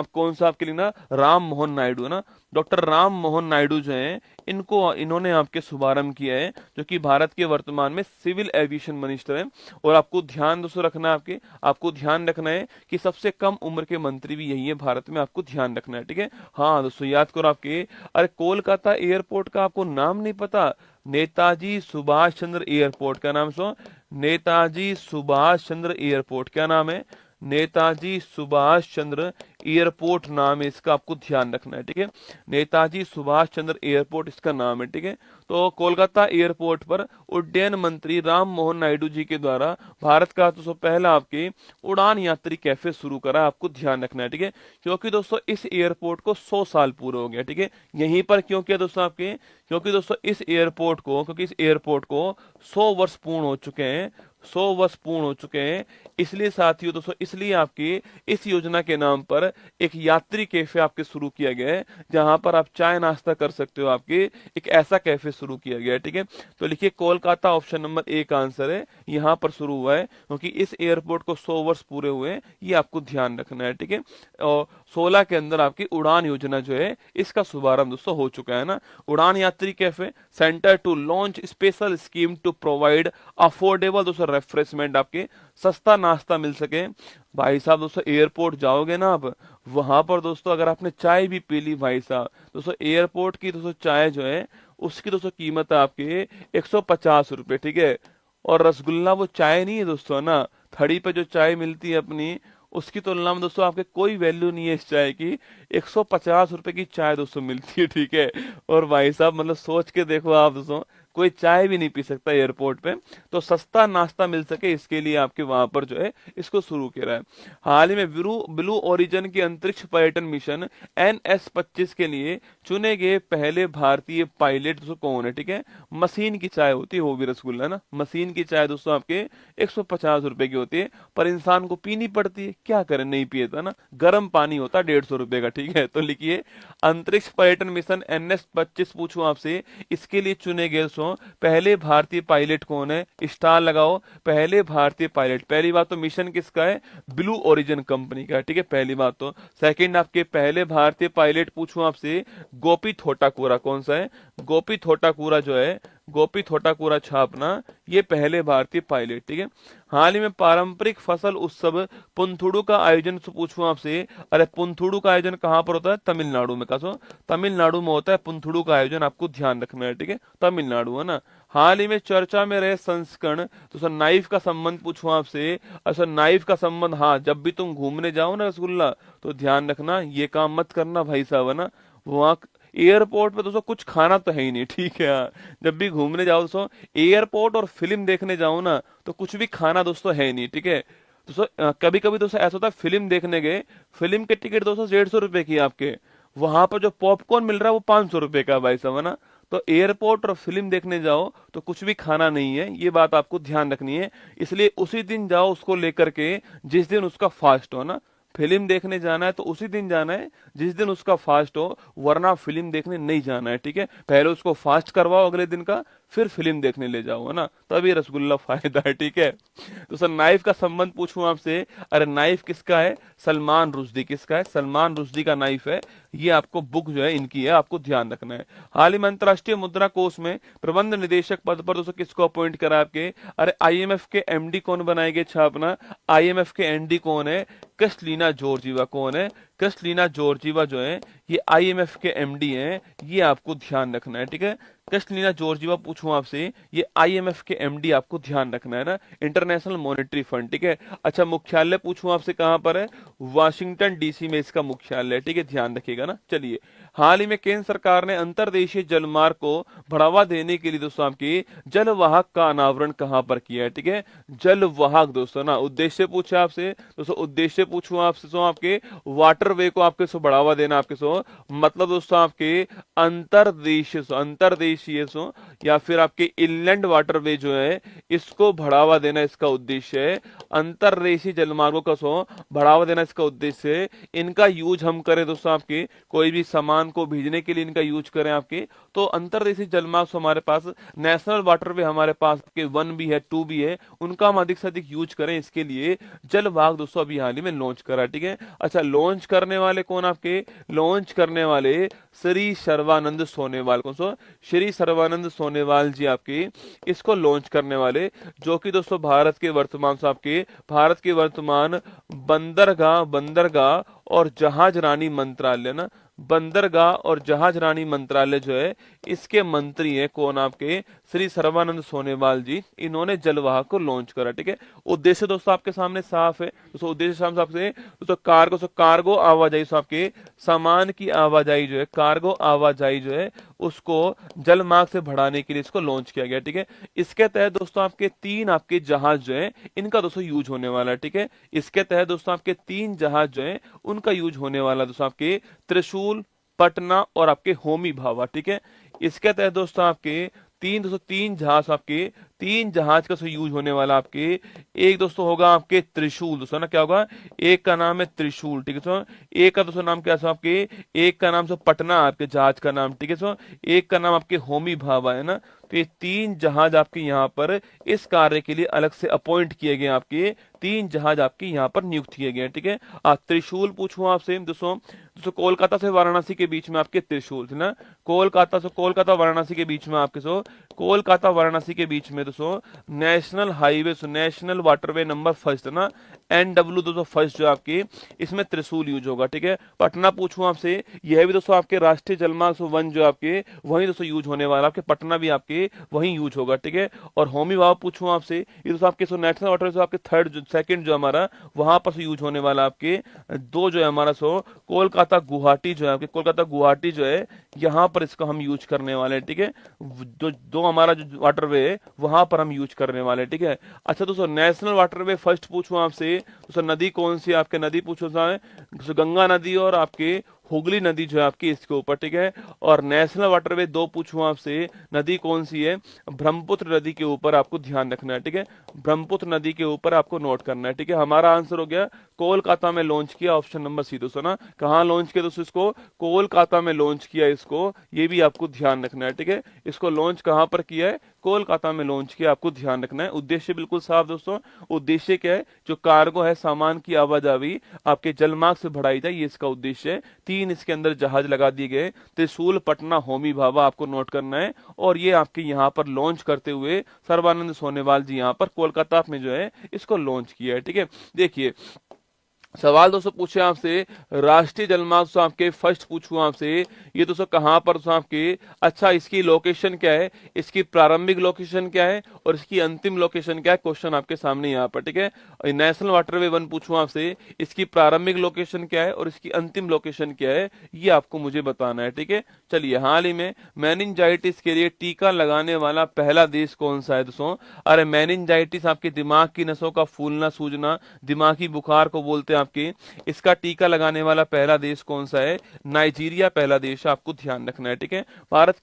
कौन सा आपके लिखना? राम मोहन नायडू ना। डॉक्टर राम मोहन नायडू जो हैं इन्होंने आपके शुभारंभ किया है जो कि भारत के वर्तमान में सिविल एविएशन मिनिस्टर हैं। और आपको ध्यान दोस्तों रखना है आपको ध्यान रखना है कि सबसे कम उम्र के मंत्री भी यही है भारत में, आपको ध्यान रखना है, ठीक है। हाँ दोस्तों याद करो आपके अरे कोलकाता एयरपोर्ट का आपको नाम नहीं पता? नेताजी सुभाष चंद्र एयरपोर्ट का नाम सो नेताजी सुभाष चंद्र एयरपोर्ट क्या नाम है? नेताजी सुभाष चंद्र एयरपोर्ट नाम है इसका, आपको ध्यान रखना है, ठीक है। नेताजी सुभाष चंद्र एयरपोर्ट इसका नाम है, ठीक है। तो कोलकाता एयरपोर्ट पर उड्डयन मंत्री राम मोहन नायडू जी के द्वारा भारत का दोस्तों पहला आपके उड़ान यात्री कैफे शुरू करा, आपको ध्यान रखना है, ठीक है। क्योंकि दोस्तों इस एयरपोर्ट को 100 साल पूरे हो गया, ठीक है। यहीं पर क्यों किया दोस्तों आपके, क्योंकि दोस्तों इस एयरपोर्ट को 100 वर्ष पूर्ण हो चुके हैं, 100 वर्ष पूर्ण हो चुके हैं। इसलिए साथियों दोस्तों, इसलिए आपकी इस योजना के नाम पर एक यात्री कैफे आपके शुरू किया गया है, जहां पर आप चाय नाश्ता कर सकते हो, आपके एक ऐसा कैफे शुरू किया गया है, ठीक है। तो लिखिए कोलकाता, ऑप्शन नंबर ए का आंसर है, यहां पर शुरू हुआ है क्योंकि इस एयरपोर्ट को 100 वर्ष पूरे हुए हैं, ये आपको ध्यान रखना है, ठीक है। और 16 के अंदर आपकी उड़ान योजना जो है इसका शुभारंभ दोस्तों हो चुका है ना। Udan Yatri cafe centre to launch special scheme to provide affordable दोस्तों रेफ्रेशमेंट, आपके सस्ता नाश्ता मिल सके। भाई साहब दोस्तों एयरपोर्ट जाओगे ना आप, वहां पर दोस्तों अगर आपने चाय भी पी ली भाई साहब, दोस्तों एयरपोर्ट की दोस्तों चाय जो है उसकी दोस्तों कीमत है आपके 150 रुपए, ठीक है। और रसगुल्ला वो चाय नहीं है दोस्तों ना, थड़ी पे जो चाय मिलती है अपनी, उसकी तुलना में दोस्तों आपके कोई वैल्यू नहीं है इस चाय की। 150 रुपए की चाय दोस्तों मिलती है, ठीक है। और भाई साहब मतलब सोच के देखो आप दोस्तों, कोई चाय भी नहीं पी सकता एयरपोर्ट पे, तो सस्ता नाश्ता मिल सके इसके लिए आपके वहां पर जो है इसको शुरू किया है। हाल ही में ब्लू ओरिजिन के अंतरिक्ष पर्यटन मिशन NS-25 के लिए चुने गए पहले भारतीय पायलट दोस्तों कौन है, ठीक है। मशीन की चाय होती है वो भी रसगुल्ला ना, मशीन की चाय दोस्तों आपके 150 रुपए की होती है, पर इंसान को पीनी पड़ती है, क्या करें नहीं पिए था ना, गर्म पानी होता 150 रुपए का, ठीक है। तो लिखिए अंतरिक्ष पर्यटन मिशन NS-25 पूछूं आपसे, इसके लिए चुने गए पहले भारतीय पायलट कौन है, स्टार लगाओ। पहले भारतीय पायलट, पहली बात तो मिशन किसका है, ब्लू ओरिजिन कंपनी का, ठीक है, पहली बात तो। सेकंड आपके पहले भारतीय पायलट पूछूं आपसे, गोपी थोटाकुरा कौन सा है, गोपी थोटाकुरा जो है, गोपी थोटाकुरा छापना, ये पहले भारतीय पायलट, ठीक है। हाल ही में पारंपरिक फसल उत्सव पुंथुडु का आयोजन पूछूं आपसे, अरे पुंथुडु का आयोजन कहां पर होता है, तमिलनाडु में, कसो तमिलनाडु में होता है पुंथुडु का आयोजन, आपको ध्यान रखना है, ठीक है, तमिलनाडु है ना। हाल ही में चर्चा में रहे संस्करण, तो सर नाइफ का संबंध पूछूं आपसे, अच्छा नाइफ का संबंध, हाँ जब भी तुम घूमने जाओ ना रसगुल्ला, तो ध्यान रखना ये काम मत करना भाई साहब, है ना। वहां एयरपोर्ट पे दोस्तों कुछ खाना तो है ही नहीं, ठीक है। हाँ जब भी घूमने जाओ दोस्तों, एयरपोर्ट और फिल्म देखने जाओ ना, तो कुछ भी खाना दोस्तों है नहीं, ठीक है। दोस्तों कभी कभी दोस्तों ऐसा होता है, फिल्म देखने गए, फिल्म के टिकट दोस्तों 150 रुपए की आपके, वहां पर जो पॉपकॉर्न मिल रहा है वो 500 रुपए का भाई साहब, है ना। तो एयरपोर्ट और फिल्म देखने जाओ तो कुछ भी खाना नहीं है, ये बात आपको ध्यान रखनी है। इसलिए उसी दिन जाओ उसको लेकर के जिस दिन उसका फास्ट हो ना, फिल्म देखने जाना है तो उसी दिन जाना है जिस दिन उसका फास्ट हो, वरना फिल्म देखने नहीं जाना है, ठीक है। पहले उसको फास्ट करवाओ अगले दिन का, फिर फिल्म देखने ले जाओ, है ना, तब ये रसगुल्ला फायदा है, ठीक है। तो सर नाइफ का संबंध पूछूं आपसे, अरे नाइफ किसका है, सलमान रुश्दी, किसका है, सलमान रुश्दी का नाइफ है, ये आपको बुक जो है इनकी है, आपको ध्यान रखना है। हाल ही में अंतरराष्ट्रीय मुद्रा कोष में प्रबंध निदेशक पद पर दोस्तों किसको अपॉइंट करा आपके, अरे IMF के MD कौन बनाए गए छापना, IMF के MD कौन है, क्रिस्टलीना जॉर्जीवा कौन है, क्रिस्टलीना जॉर्जीवा जो है ये IMF के MD हैं, ये आपको ध्यान रखना है, ठीक है। क्रिस्टलीना जॉर्जीवा पूछूं आपसे, ये IMF के MD आपको ध्यान रखना है ना, इंटरनेशनल मॉनेटरी फंड, ठीक है। अच्छा मुख्यालय पूछूं आपसे कहां पर है, वाशिंगटन DC में इसका मुख्यालय है, ठीक है, ध्यान रखिएगा ना। चलिए हाल ही में केंद्र सरकार ने अंतर्देशीय जलमार्ग को बढ़ावा देने के लिए दोस्तों आपकी जलवाहक का अनावरण कहां पर किया है, ठीक है। जलवाहक दोस्तों ना, उद्देश्य पूछा आपसे दोस्तों, उद्देश्य पूछूं आपसे तो आपके वाटरवे को आपके सो बढ़ावा देना, आपके सो मतलब दोस्तों आपके अंतरदेशीय सो या फिर आपके इनलैंड वाटरवे जो है इसको बढ़ावा देना इसका उद्देश्य है। अंतरदेशीय जलमार्गों का सो बढ़ावा देना इसका उद्देश्य है। इनका यूज हम करें दोस्तों आपके कोई भी सामान को भेजने के लिए इनका यूज करें आपके, तो अंतरदेशीय जलमार्ग हमारे पास, नेशनल वाटरवे हमारे पास के 1 भी है 2 भी है, उनका हम अधिक से अधिक यूज करें। इसके लिए जलवाहक दोस्तों अभी हाल ही में लॉन्च करा, ठीक है। अच्छा लॉन्च करने वाले कौन आपके, लॉन्च करने वाले श्री सर्बानंद सोनोवाल, कौन सो, श्री सर्बानंद सोनोवाल जी आपके इसको लॉन्च करने वाले, जो कि दोस्तों भारत के वर्तमान बंदरगाह और जहाज रानी मंत्रालय ना, बंदरगाह और जहाज रानी मंत्रालय जो है इसके मंत्री हैं कौन? आपके श्री सर्बानंद सोनोवाल जी। इन्होंने जलवाहक को लॉन्च करा। ठीक है, उद्देश्य दोस्तों आपके सामने साफ है। दोस्तों उद्देश्य सामने आपसे दोस्तों कार्गो आवाजाही, आपके सामान की आवाजाही जो है, कार्गो आवाजाही जो है उसको जल मार्ग से बढ़ाने के लिए इसको लॉन्च किया गया। ठीक है, इसके तहत दोस्तों आपके 3 आपके जहाज जो है इनका दोस्तों यूज होने वाला है। ठीक है, इसके तहत दोस्तों आपके 3 जहाज जो है उनका यूज होने वाला दोस्तों आपके त्रिशूल, पटना और आपके होमी भाभा। ठीक है, इसके तहत दोस्तों आपके 3 जहाज, आपके 3 जहाज का यूज होने वाला आपके एक दोस्तों होगा आपके त्रिशूल। दोस्तों ना क्या होगा, एक का नाम है त्रिशूल। ठीक है दोस्तों, एक का दोस्तों नाम क्या है आपके, एक का नाम पटना आपके जहाज का नाम। ठीक है दोस्तों, एक का नाम आपके होमी भाभा है ना। तो ये 3 जहाज आपके यहाँ पर इस कार्य के लिए अलग से अपॉइंट किए गए। आपके 3 जहाज आपके यहाँ पर नियुक्त किए गए। ठीक है, त्रिशूल पूछूं आपसे दोस्तों, कोलकाता से वाराणसी के बीच में आपके त्रिशूल थे ना। कोलकाता वाराणसी के बीच में आपके कोलकाता वाराणसी के बीच में दोस्तों national highway, national waterway number first है ना, NW दोस्तों फर्स्ट जो आपके इसमें त्रिशूल यूज होगा। ठीक है, पटना पूछूं आपसे, यह भी दोस्तों आपके राष्ट्रीय जलमार्ग 1 जो आपके वही दोस्तों यूज होने वाला, आपके पटना भी आपके वही यूज होगा। ठीक है, और होमी भाभा पूछूं आपसे, ये दोस्तों आपके नेशनल वाटर आपके सेकंड जो हमारा वहां पर यूज होने वाला आपके 2 जो है हमारा कोलकाता गुवाहाटी जो है, आपके कोलकाता गुवाहाटी जो है यहाँ पर इसको हम यूज करने वाले हैं। ठीक है, दो हमारा जो वाटरवे है वहां पर हम यूज करने वाले हैं। ठीक है, अच्छा दोस्तों नेशनल वाटरवे फर्स्ट पूछूं आपसे, दोस्तों नदी कौन सी आपके, नदी पूछो गंगा नदी और आपके हुगली नदी जो है आपकी इसके ऊपर। ठीक है, और नेशनल वाटरवे 2 पूछूं आपसे, नदी कौन सी है, ब्रह्मपुत्र नदी के ऊपर आपको ध्यान रखना है। ठीक है, ब्रह्मपुत्र नदी के ऊपर आपको नोट करना है। ठीक है, हमारा आंसर हो गया कोलकाता में लॉन्च किया, ऑप्शन नंबर सी दोस्तों ना। कहाँ लॉन्च किया दोस्तों इसको, कोलकाता में लॉन्च किया इसको, ये भी आपको ध्यान रखना है। ठीक है, इसको लॉन्च कहाँ पर किया है, कोलकाता में लॉन्च किया, आपको ध्यान रखना है। उद्देश्य बिल्कुल साफ दोस्तों, उद्देश्य क्या है, जो कार्गो है सामान की आवाजाही आपके जलमार्ग से बढ़ाई जाए, ये इसका उद्देश्य है। 3 इसके अंदर जहाज लगा दिए गए, त्रिशूल, पटना, होमी भाभा आपको नोट करना है। और ये आपके यहाँ पर लॉन्च करते हुए सर्बानंद सोनोवाल जी यहाँ पर कोलकाता में जो है इसको लॉन्च किया है। ठीक है, देखिए सवाल दोस्तों पूछे आपसे, राष्ट्रीय जलमार्ग तो आपके फर्स्ट पूछूं आपसे, ये दोस्तों कहां पर दोस्तों आपके, अच्छा इसकी लोकेशन क्या है, इसकी प्रारंभिक लोकेशन क्या है और इसकी अंतिम लोकेशन क्या है, क्वेश्चन आपके सामने यहाँ पर। ठीक है, नेशनल वाटरवे 1 पूछूं आपसे, इसकी प्रारंभिक लोकेशन क्या है और इसकी अंतिम लोकेशन क्या है, ये आपको मुझे बताना है। ठीक है, चलिए हाल ही में मेनिंजाइटिस के लिए टीका लगाने वाला पहला देश कौन सा है दोस्तों? अरे मेनिंजाइटिस आपके दिमाग की नसों का फूलना सूजना, दिमागी बुखार को बोलते हैं आपके, इसका टीका लगाने वाला पहला देश कौन सा है? नाइजीरिया पहला देश, आपको ध्यान रखना है। ठीक है, भारत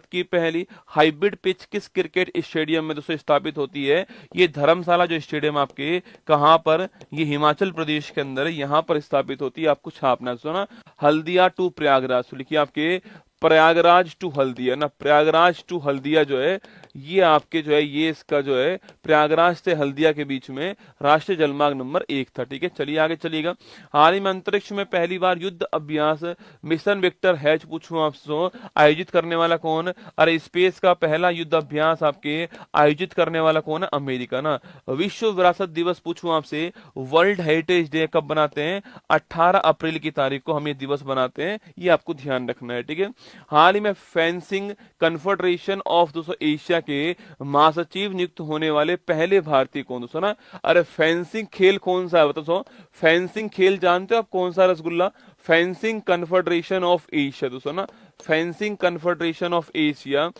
की पहली हाइब्रिड पिच किस क्रिकेट स्टेडियम में दोस्तों स्थापित होती है? ये धर्मशाला जो स्टेडियम आपके कहां पर, ये हिमाचल प्रदेश के अंदर यहाँ पर स्थापित होती है। आपको छापना सुना, हल्दिया टू प्रयागराज, तो लिखिए आपके प्रयागराज टू हल्दिया ना, प्रयागराज टू हल्दिया जो है ये आपके जो है ये इसका जो है प्रयागराज से हल्दिया के बीच में राष्ट्रीय जलमार्ग नंबर 1 था। ठीक है, चलिए आगे चलिएगा। हाल ही में अंतरिक्ष में पहली बार युद्ध अभ्यास मिशन विक्टर हैच पूछूं आपसे, आयोजित करने वाला कौन? अरे स्पेस का पहला युद्ध अभ्यास आपके आयोजित करने वाला कौन है? अमेरिका ना। विश्व विरासत दिवस पूछूं आपसे, वर्ल्ड हेरिटेज डे कब बनाते हैं? 18 अप्रैल की तारीख को हम ये दिवस बनाते हैं, ये आपको ध्यान रखना है। ठीक है, हाल ही में फेंसिंग कन्फेडरेशन ऑफ दोस्तों एशिया के महासचिव नियुक्त होने वाले पहले भारतीय कौन दोस्तों ना? अरे फेंसिंग खेल कौन सा है बताओ, फेंसिंग खेल जानते हो आप कौन सा rasgulla? Fencing confederation of Asia दोस्तों ना, फेंसिंग कन्फेडरेशन ऑफ एशिया,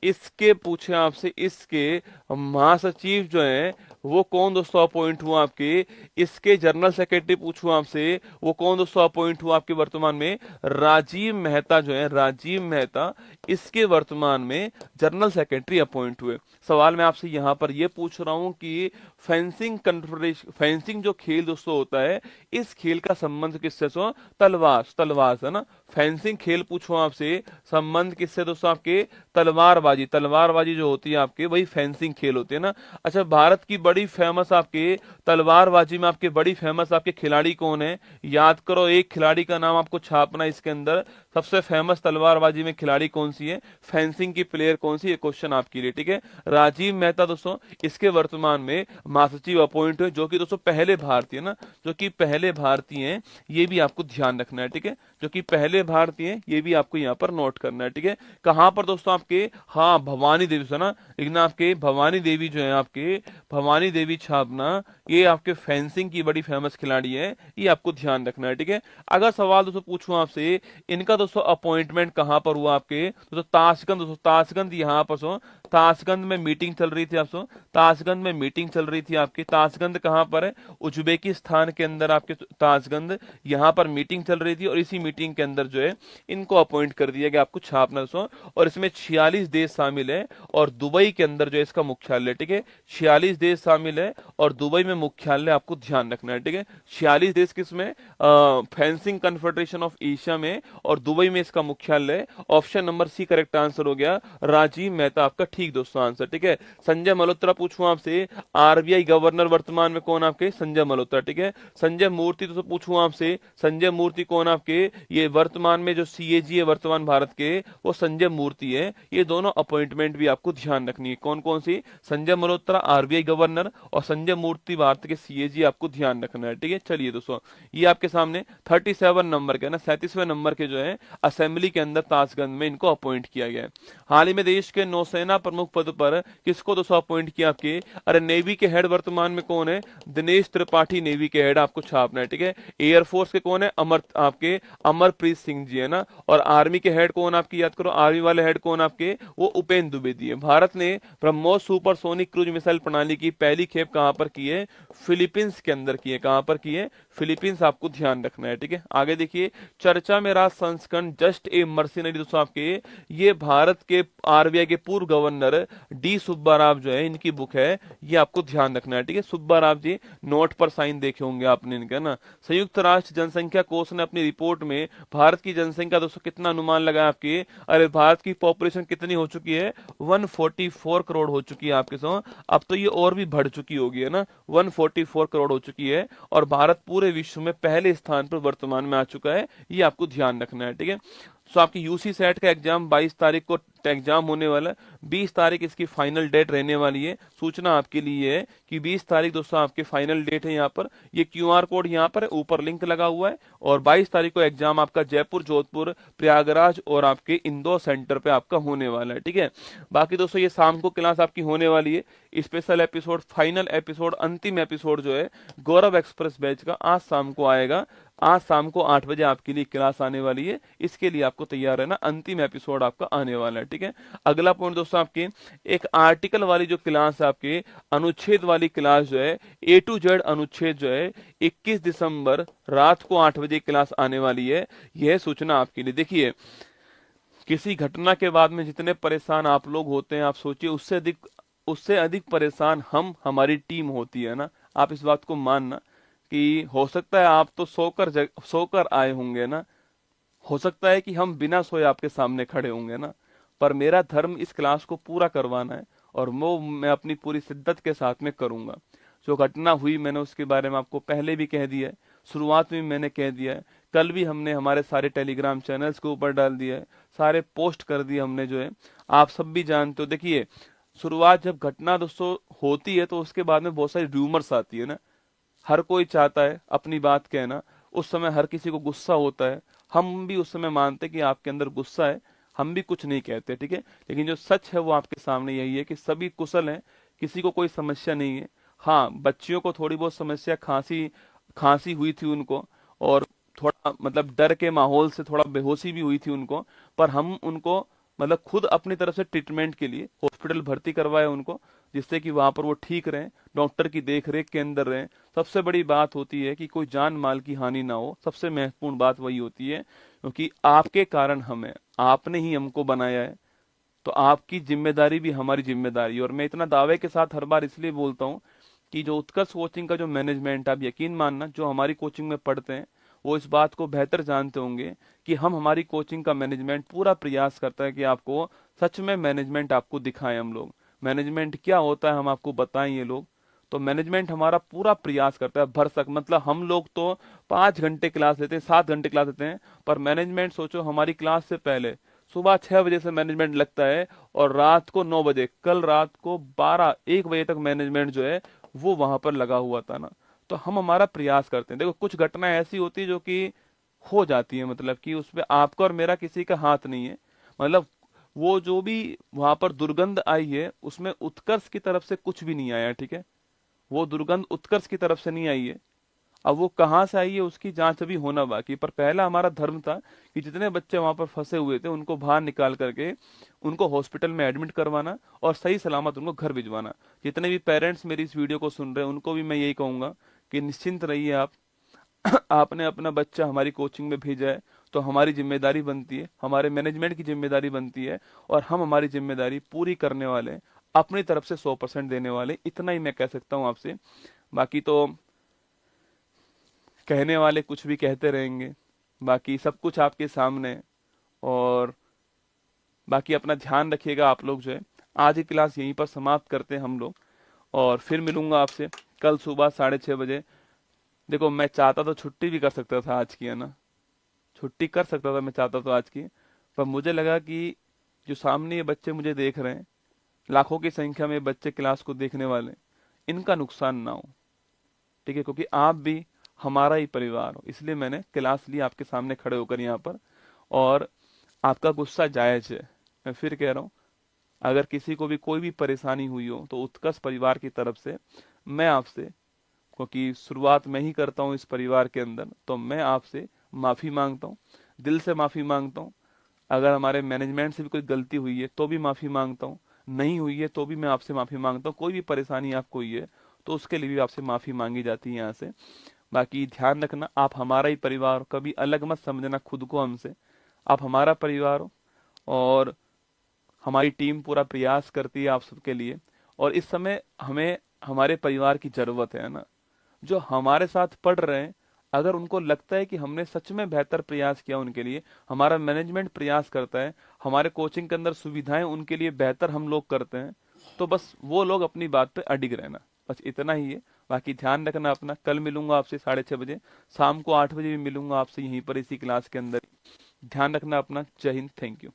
इसके पूछे आपसे, इसके महासचिव जो है वो कौन दोस्तों अपॉइंट हुआ आपके? इसके जनरल सेक्रेटरी पूछूं आपसे, वो कौन दोस्तों अपॉइंट हुआ आपके वर्तमान में? राजीव मेहता जो है, राजीव मेहता इसके वर्तमान में जनरल सेक्रेटरी अपॉइंट हुए। सवाल मैं आपसे यहां पर यह पूछ रहा हूं कि फेंसिंग कन्फेडरेशन, फेंसिंग जो खेल दोस्तों होता है, इस खेल का संबंध किससे? तलवार है ना, फेंसिंग खेल पूछो आपसे, संबंध किससे दोस्तों आपके, तलवारबाजी, तलवारबाजी जो होती है आपके वही फेंसिंग खेल होती है ना। अच्छा, भारत की बड़ी फेमस आपके तलवारबाजी में आपके बड़ी फेमस आपके खिलाड़ी कौन है, याद करो, एक खिलाड़ी का नाम आपको छापना इसके अंदर। सबसे फेमस तलवारबाजी में खिलाड़ी कौन सी है, फेंसिंग की प्लेयर कौन सी, ये क्वेश्चन आपके लिए, ठीक है। राजीव मेहता दोस्तों इसके वर्तमान में महासचिव अपॉइंट हुए, जो कि दोस्तों पहले भारतीय ना, जो कि पहले भारतीय हैं, ये भी आपको ध्यान रखना है, ठीक है। जो कि पहले भारतीय हैं, ये भी आपको यहाँ पर नोट करना है, ठीक है। कहां पर दोस्तों आपके, हाँ भवानी देवी से ना, लेकिन आपके भवानी देवी जो है आपके, भवानी देवी छापना, ये आपके फेंसिंग की बड़ी फेमस खिलाड़ी है, ये आपको ध्यान रखना है, ठीक है। अगर सवाल दोस्तों पूछूं आपसे, इनका दोस्तों अपॉइंटमेंट कहां पर हुआ आपके, दोस्तों ताशकंद, दोस्तों ताशकंद यहाँ पर सो, ताशकंद में मीटिंग चल रही थी आपसे, ताशकंद में मीटिंग चल रही थी आपकी। ताशकंद कहां पर है, उज्बेकिस्तान के अंदर आपके ताशकंद, यहाँ पर मीटिंग चल रही थी और इसी मीटिंग के अंदर जो है इनको अपॉइंट कर दिया गया, आपको छापना दोस्तों। और इसमें 46 देश शामिल है और दुबई के अंदर जो है इसका मुख्यालय, ठीक है। 46 देश शामिल है और दुबई में मुख्यालय, आपको ध्यान रखना है, ठीक है। 46 देश किसमें, फेंसिंग कन्फेडरेशन ऑफ एशिया में, और दुबई में इसका मुख्यालय। Option number C correct answer हो गया, राजीव मेहता आपका ठीक दोस्तों आंसर, ठीक है। संजय मल्होत्रा पूछूं आपसे, आरबीआई गवर्नर वर्तमान में कौन आपके, संजय मल्होत्रा, ठीक है। संजय मूर्ति तो पूछूं आपसे, संजय मूर्ति कौन आपके, ये वर्तमान में जो सीएजी है वर्तमान भारत के, वो संजय मूर्ति है। ये दोनों अपॉइंटमेंट भी आपको ध्यान रखनी है, कौन कौन सी, संजय मल्होत्रा आरबीआई गवर्नर और संजय मूर्ति भारत के सीएजी, आपको ध्यान रखना है, ठीक है। चलिए दोस्तों, ये आपके सामने 37 नंबर के ना, 37वें नंबर के जो है असेंबली के अंदर ताशकंद में इनको अपॉइंट किया गया है। हाल ही में देश के नौसेना प्रमुख पद पर किसको दोस्तों अपॉइंट किया आपके, अरे नेवी के हेड वर्तमान में कौन है, दिनेश त्रिपाठी नेवी के हेड, आपको छापना है, ठीक है। एयरफोर्स के कौन है, आपके अमरप्रीत सिंह जी है ना। और आर्मी के हेड कौन आपकी, याद करो, आर्मी वाले हेड कौन आपके, वो उपेंद्र द्विवेदी है। भारत ने ब्रह्मोस सुपरसोनिक क्रूज मिसाइल प्रणाली की पहली खेप कहां पर की है, फिलीपींस के अंदर की है, कहां पर की है, फिलीपींस, आपको ध्यान रखना है, ठीक है। आगे देखिए, चर्चा में राज संस्करण जस्ट ए मर्सिनरी दोस्तों आपके, ये भारत के आरबीआई के पूर्व गवर्नर डी सुब्बा राव जो है, इनकी बुक है, ये आपको ध्यान रखना है, ठीक है। सुब्बा राव जी, नोट पर साइन देखे होंगे आपने इनका ना। संयुक्त राष्ट्र जनसंख्या कोष ने अपनी रिपोर्ट में भारत की जनसंख्या दोस्तों कितना अनुमान लगाया आपके, अरे भारत की पॉपुलेशन कितनी हो चुकी है, 144 करोड़ हो चुकी है आपके सो। अब तो ये और भी बढ़ चुकी होगी है ना, 144 करोड़ हो चुकी है और भारत पूरे विश्व में पहले स्थान पर वर्तमान में आ चुका है, ये आपको ध्यान रखना है, ठीक है। सो आपकी यूसी सेट का एग्जाम 22 तारीख को एग्जाम होने वाला है, 20 तारीख इसकी फाइनल डेट रहने वाली है। सूचना आपके लिए है कि 20 तारीख दोस्तों आपके फाइनल डेट है, यहाँ पर ये क्यूआर कोड यहाँ पर ऊपर लिंक लगा हुआ है। और 22 तारीख को एग्जाम आपका जयपुर, जोधपुर, प्रयागराज और आपके इंदौर सेंटर पे आपका होने वाला है, ठीक है। बाकी दोस्तों ये शाम को क्लास आपकी होने वाली है, स्पेशल एपिसोड, फाइनल एपिसोड, अंतिम एपिसोड जो है गौरव एक्सप्रेस बैच का आज शाम को आएगा। आज शाम को 8 बजे आपके लिए क्लास आने वाली है, इसके लिए आपको तैयार रहना, अंतिम एपिसोड आपका आने वाला है, ठीक है। अगला पॉइंट दोस्तों आपके, एक आर्टिकल वाली जो क्लास है आपके, अनुच्छेद वाली क्लास जो है, ए टू जेड अनुच्छेद जो है, 21 दिसंबर रात को 8 बजे क्लास आने वाली है। यह सूचना आपके लिए, देखिए किसी घटना के बाद में जितने परेशान आप लोग होते हैं, आप सोचिए उससे अधिक परेशान हमारी टीम होती है ना। आप इस बात को मानना कि हो सकता है आप तो सोकर आए होंगे ना, हो सकता है कि हम बिना सोए आपके सामने खड़े होंगे ना, पर मेरा धर्म इस क्लास को पूरा करवाना है और वो मैं अपनी पूरी शिद्दत के साथ में करूंगा। जो घटना हुई मैंने उसके बारे में आपको पहले भी कह दिया है, शुरुआत में मैंने कह दिया है, कल भी हमने हमारे सारे टेलीग्राम चैनल्स के ऊपर डाल दिया है, सारे पोस्ट कर दिए हमने जो है, आप सब भी जानते हो। देखिए शुरुआत जब घटना दोस्तों होती है तो उसके बाद में बहुत सारी रूमर्स आती है ना, हर कोई चाहता है अपनी बात कहना, उस समय हर किसी को गुस्सा होता है, हम भी उस समय मानते कि आपके अंदर गुस्सा है, हम भी कुछ नहीं कहते, ठीक है। लेकिन जो सच है वो आपके सामने यही है कि सभी कुशल हैं, किसी को कोई समस्या नहीं है। हाँ, बच्चियों को थोड़ी बहुत समस्या, खांसी हुई थी उनको, और थोड़ा मतलब डर के माहौल से थोड़ा बेहोशी भी हुई थी उनको, पर हम उनको मतलब खुद अपनी तरफ से ट्रीटमेंट के लिए हॉस्पिटल भर्ती करवाए उनको, जिससे कि वहां पर वो ठीक रहें, डॉक्टर की देखरेख के अंदर रहें। सबसे बड़ी बात होती है कि कोई जान माल की हानि ना हो, सबसे महत्वपूर्ण बात वही होती है, क्योंकि आपके कारण हमें, आपने ही हमको बनाया है, तो आपकी जिम्मेदारी भी हमारी जिम्मेदारी है। और मैं इतना दावे के साथ हर बार इसलिए बोलता हूँ कि जो उत्कर्ष कोचिंग का जो मैनेजमेंट, आप यकीन मानना, जो हमारी कोचिंग में पढ़ते हैं वो इस बात को बेहतर जानते होंगे कि हम हमारी कोचिंग का मैनेजमेंट पूरा प्रयास करता है कि आपको सच में मैनेजमेंट आपको दिखाएं। हम लोग मैनेजमेंट क्या होता है हम आपको बताएं। ये लोग तो मैनेजमेंट हमारा पूरा प्रयास करता है भरसक, मतलब हम लोग तो 5 घंटे क्लास लेते हैं, 7 घंटे क्लास लेते हैं, पर मैनेजमेंट सोचो हमारी क्लास से पहले सुबह 6 बजे से मैनेजमेंट लगता है और रात को 9 बजे, कल रात को 12-1 बजे तक मैनेजमेंट जो है वो वहां पर लगा हुआ था ना। तो हम हमारा प्रयास करते हैं। देखो कुछ घटनाएं ऐसी होती है जो कि हो जाती है, मतलब कि उसमें आपका और मेरा किसी का हाथ नहीं है। मतलब वो जो भी वहां पर दुर्गंध आई है उसमें उत्कर्ष की तरफ से कुछ भी नहीं आया, ठीक है। वो दुर्गंध उत्कर्ष की तरफ से नहीं आई है। अब वो कहाँ से आई है उसकी जांच अभी होना बाकी, पर पहला हमारा धर्म था कि जितने बच्चे वहां पर फंसे हुए थे उनको बाहर निकाल करके उनको हॉस्पिटल में एडमिट करवाना और सही सलामत उनको घर भिजवाना। जितने भी पेरेंट्स मेरी इस वीडियो को सुन रहे हैं उनको भी मैं यही कहूंगा कि निश्चिंत रहिए आप। आपने अपना बच्चा हमारी कोचिंग में भेजा है तो हमारी जिम्मेदारी बनती है, हमारे मैनेजमेंट की जिम्मेदारी बनती है और हम हमारी जिम्मेदारी पूरी करने वाले हैं, अपनी तरफ से 100% देने वाले। इतना ही मैं कह सकता हूं आपसे। बाकी तो कहने वाले कुछ भी कहते रहेंगे, बाकी सब कुछ आपके सामने है। और बाकी अपना ध्यान रखिएगा आप लोग। जो है आज की क्लास यहीं पर समाप्त करते हैं हम लोग और फिर मिलूंगा आपसे कल सुबह 6:30 बजे। देखो मैं चाहता तो छुट्टी भी कर सकता था आज की, है ना, छुट्टी कर सकता था मैं चाहता तो आज की, पर मुझे लगा कि जो सामने ये बच्चे मुझे देख रहे हैं, लाखों की संख्या में बच्चे क्लास को देखने वाले, इनका नुकसान ना हो, ठीक है, क्योंकि आप भी हमारा ही परिवार हो, इसलिए मैंने क्लास ली आपके सामने खड़े होकर यहाँ पर। और आपका गुस्सा जायज है, मैं फिर कह रहा हूँ, अगर किसी को भी कोई भी परेशानी हुई हो तो उत्कर्ष परिवार की तरफ से मैं आपसे, क्योंकि शुरुआत मैं ही करता हूँ इस परिवार के अंदर, तो मैं आपसे माफी मांगता हूँ, दिल से माफी मांगता हूँ। अगर हमारे मैनेजमेंट से भी कोई गलती हुई है तो भी माफी मांगता हूँ, नहीं हुई है तो भी मैं आपसे माफी मांगता हूँ। कोई भी परेशानी आपको हुई है तो उसके लिए भी आपसे माफी मांगी जाती है यहाँ से। बाकी ध्यान रखना, आप हमारा ही परिवार हो, कभी अलग मत समझना खुद को हमसे। आप हमारा परिवार हो और हमारी टीम पूरा प्रयास करती है आप सबके लिए। और इस समय हमें हमारे परिवार की जरूरत है ना, जो हमारे साथ पढ़ रहे हैं, अगर उनको लगता है कि हमने सच में बेहतर प्रयास किया उनके लिए, हमारा मैनेजमेंट प्रयास करता है, हमारे कोचिंग के अंदर सुविधाएं उनके लिए बेहतर हम लोग करते हैं, तो बस वो लोग अपनी बात पे अडिग रहना, बस इतना ही है। बाकी ध्यान रखना अपना। कल मिलूंगा आपसे 6:30 बजे, शाम को 8 बजे भी मिलूंगा आपसे यहीं पर इसी क्लास के अंदर। ध्यान रखना अपना। जय हिंद, थैंक यू।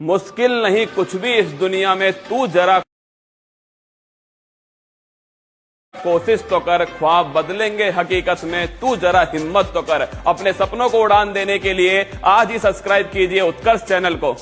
मुश्किल नहीं कुछ भी इस दुनिया में, तू जरा कोशिश तो कर, ख्वाब बदलेंगे हकीकत में, तू जरा हिम्मत तो कर। अपने सपनों को उड़ान देने के लिए आज ही सब्सक्राइब कीजिए उत्कर्ष चैनल को।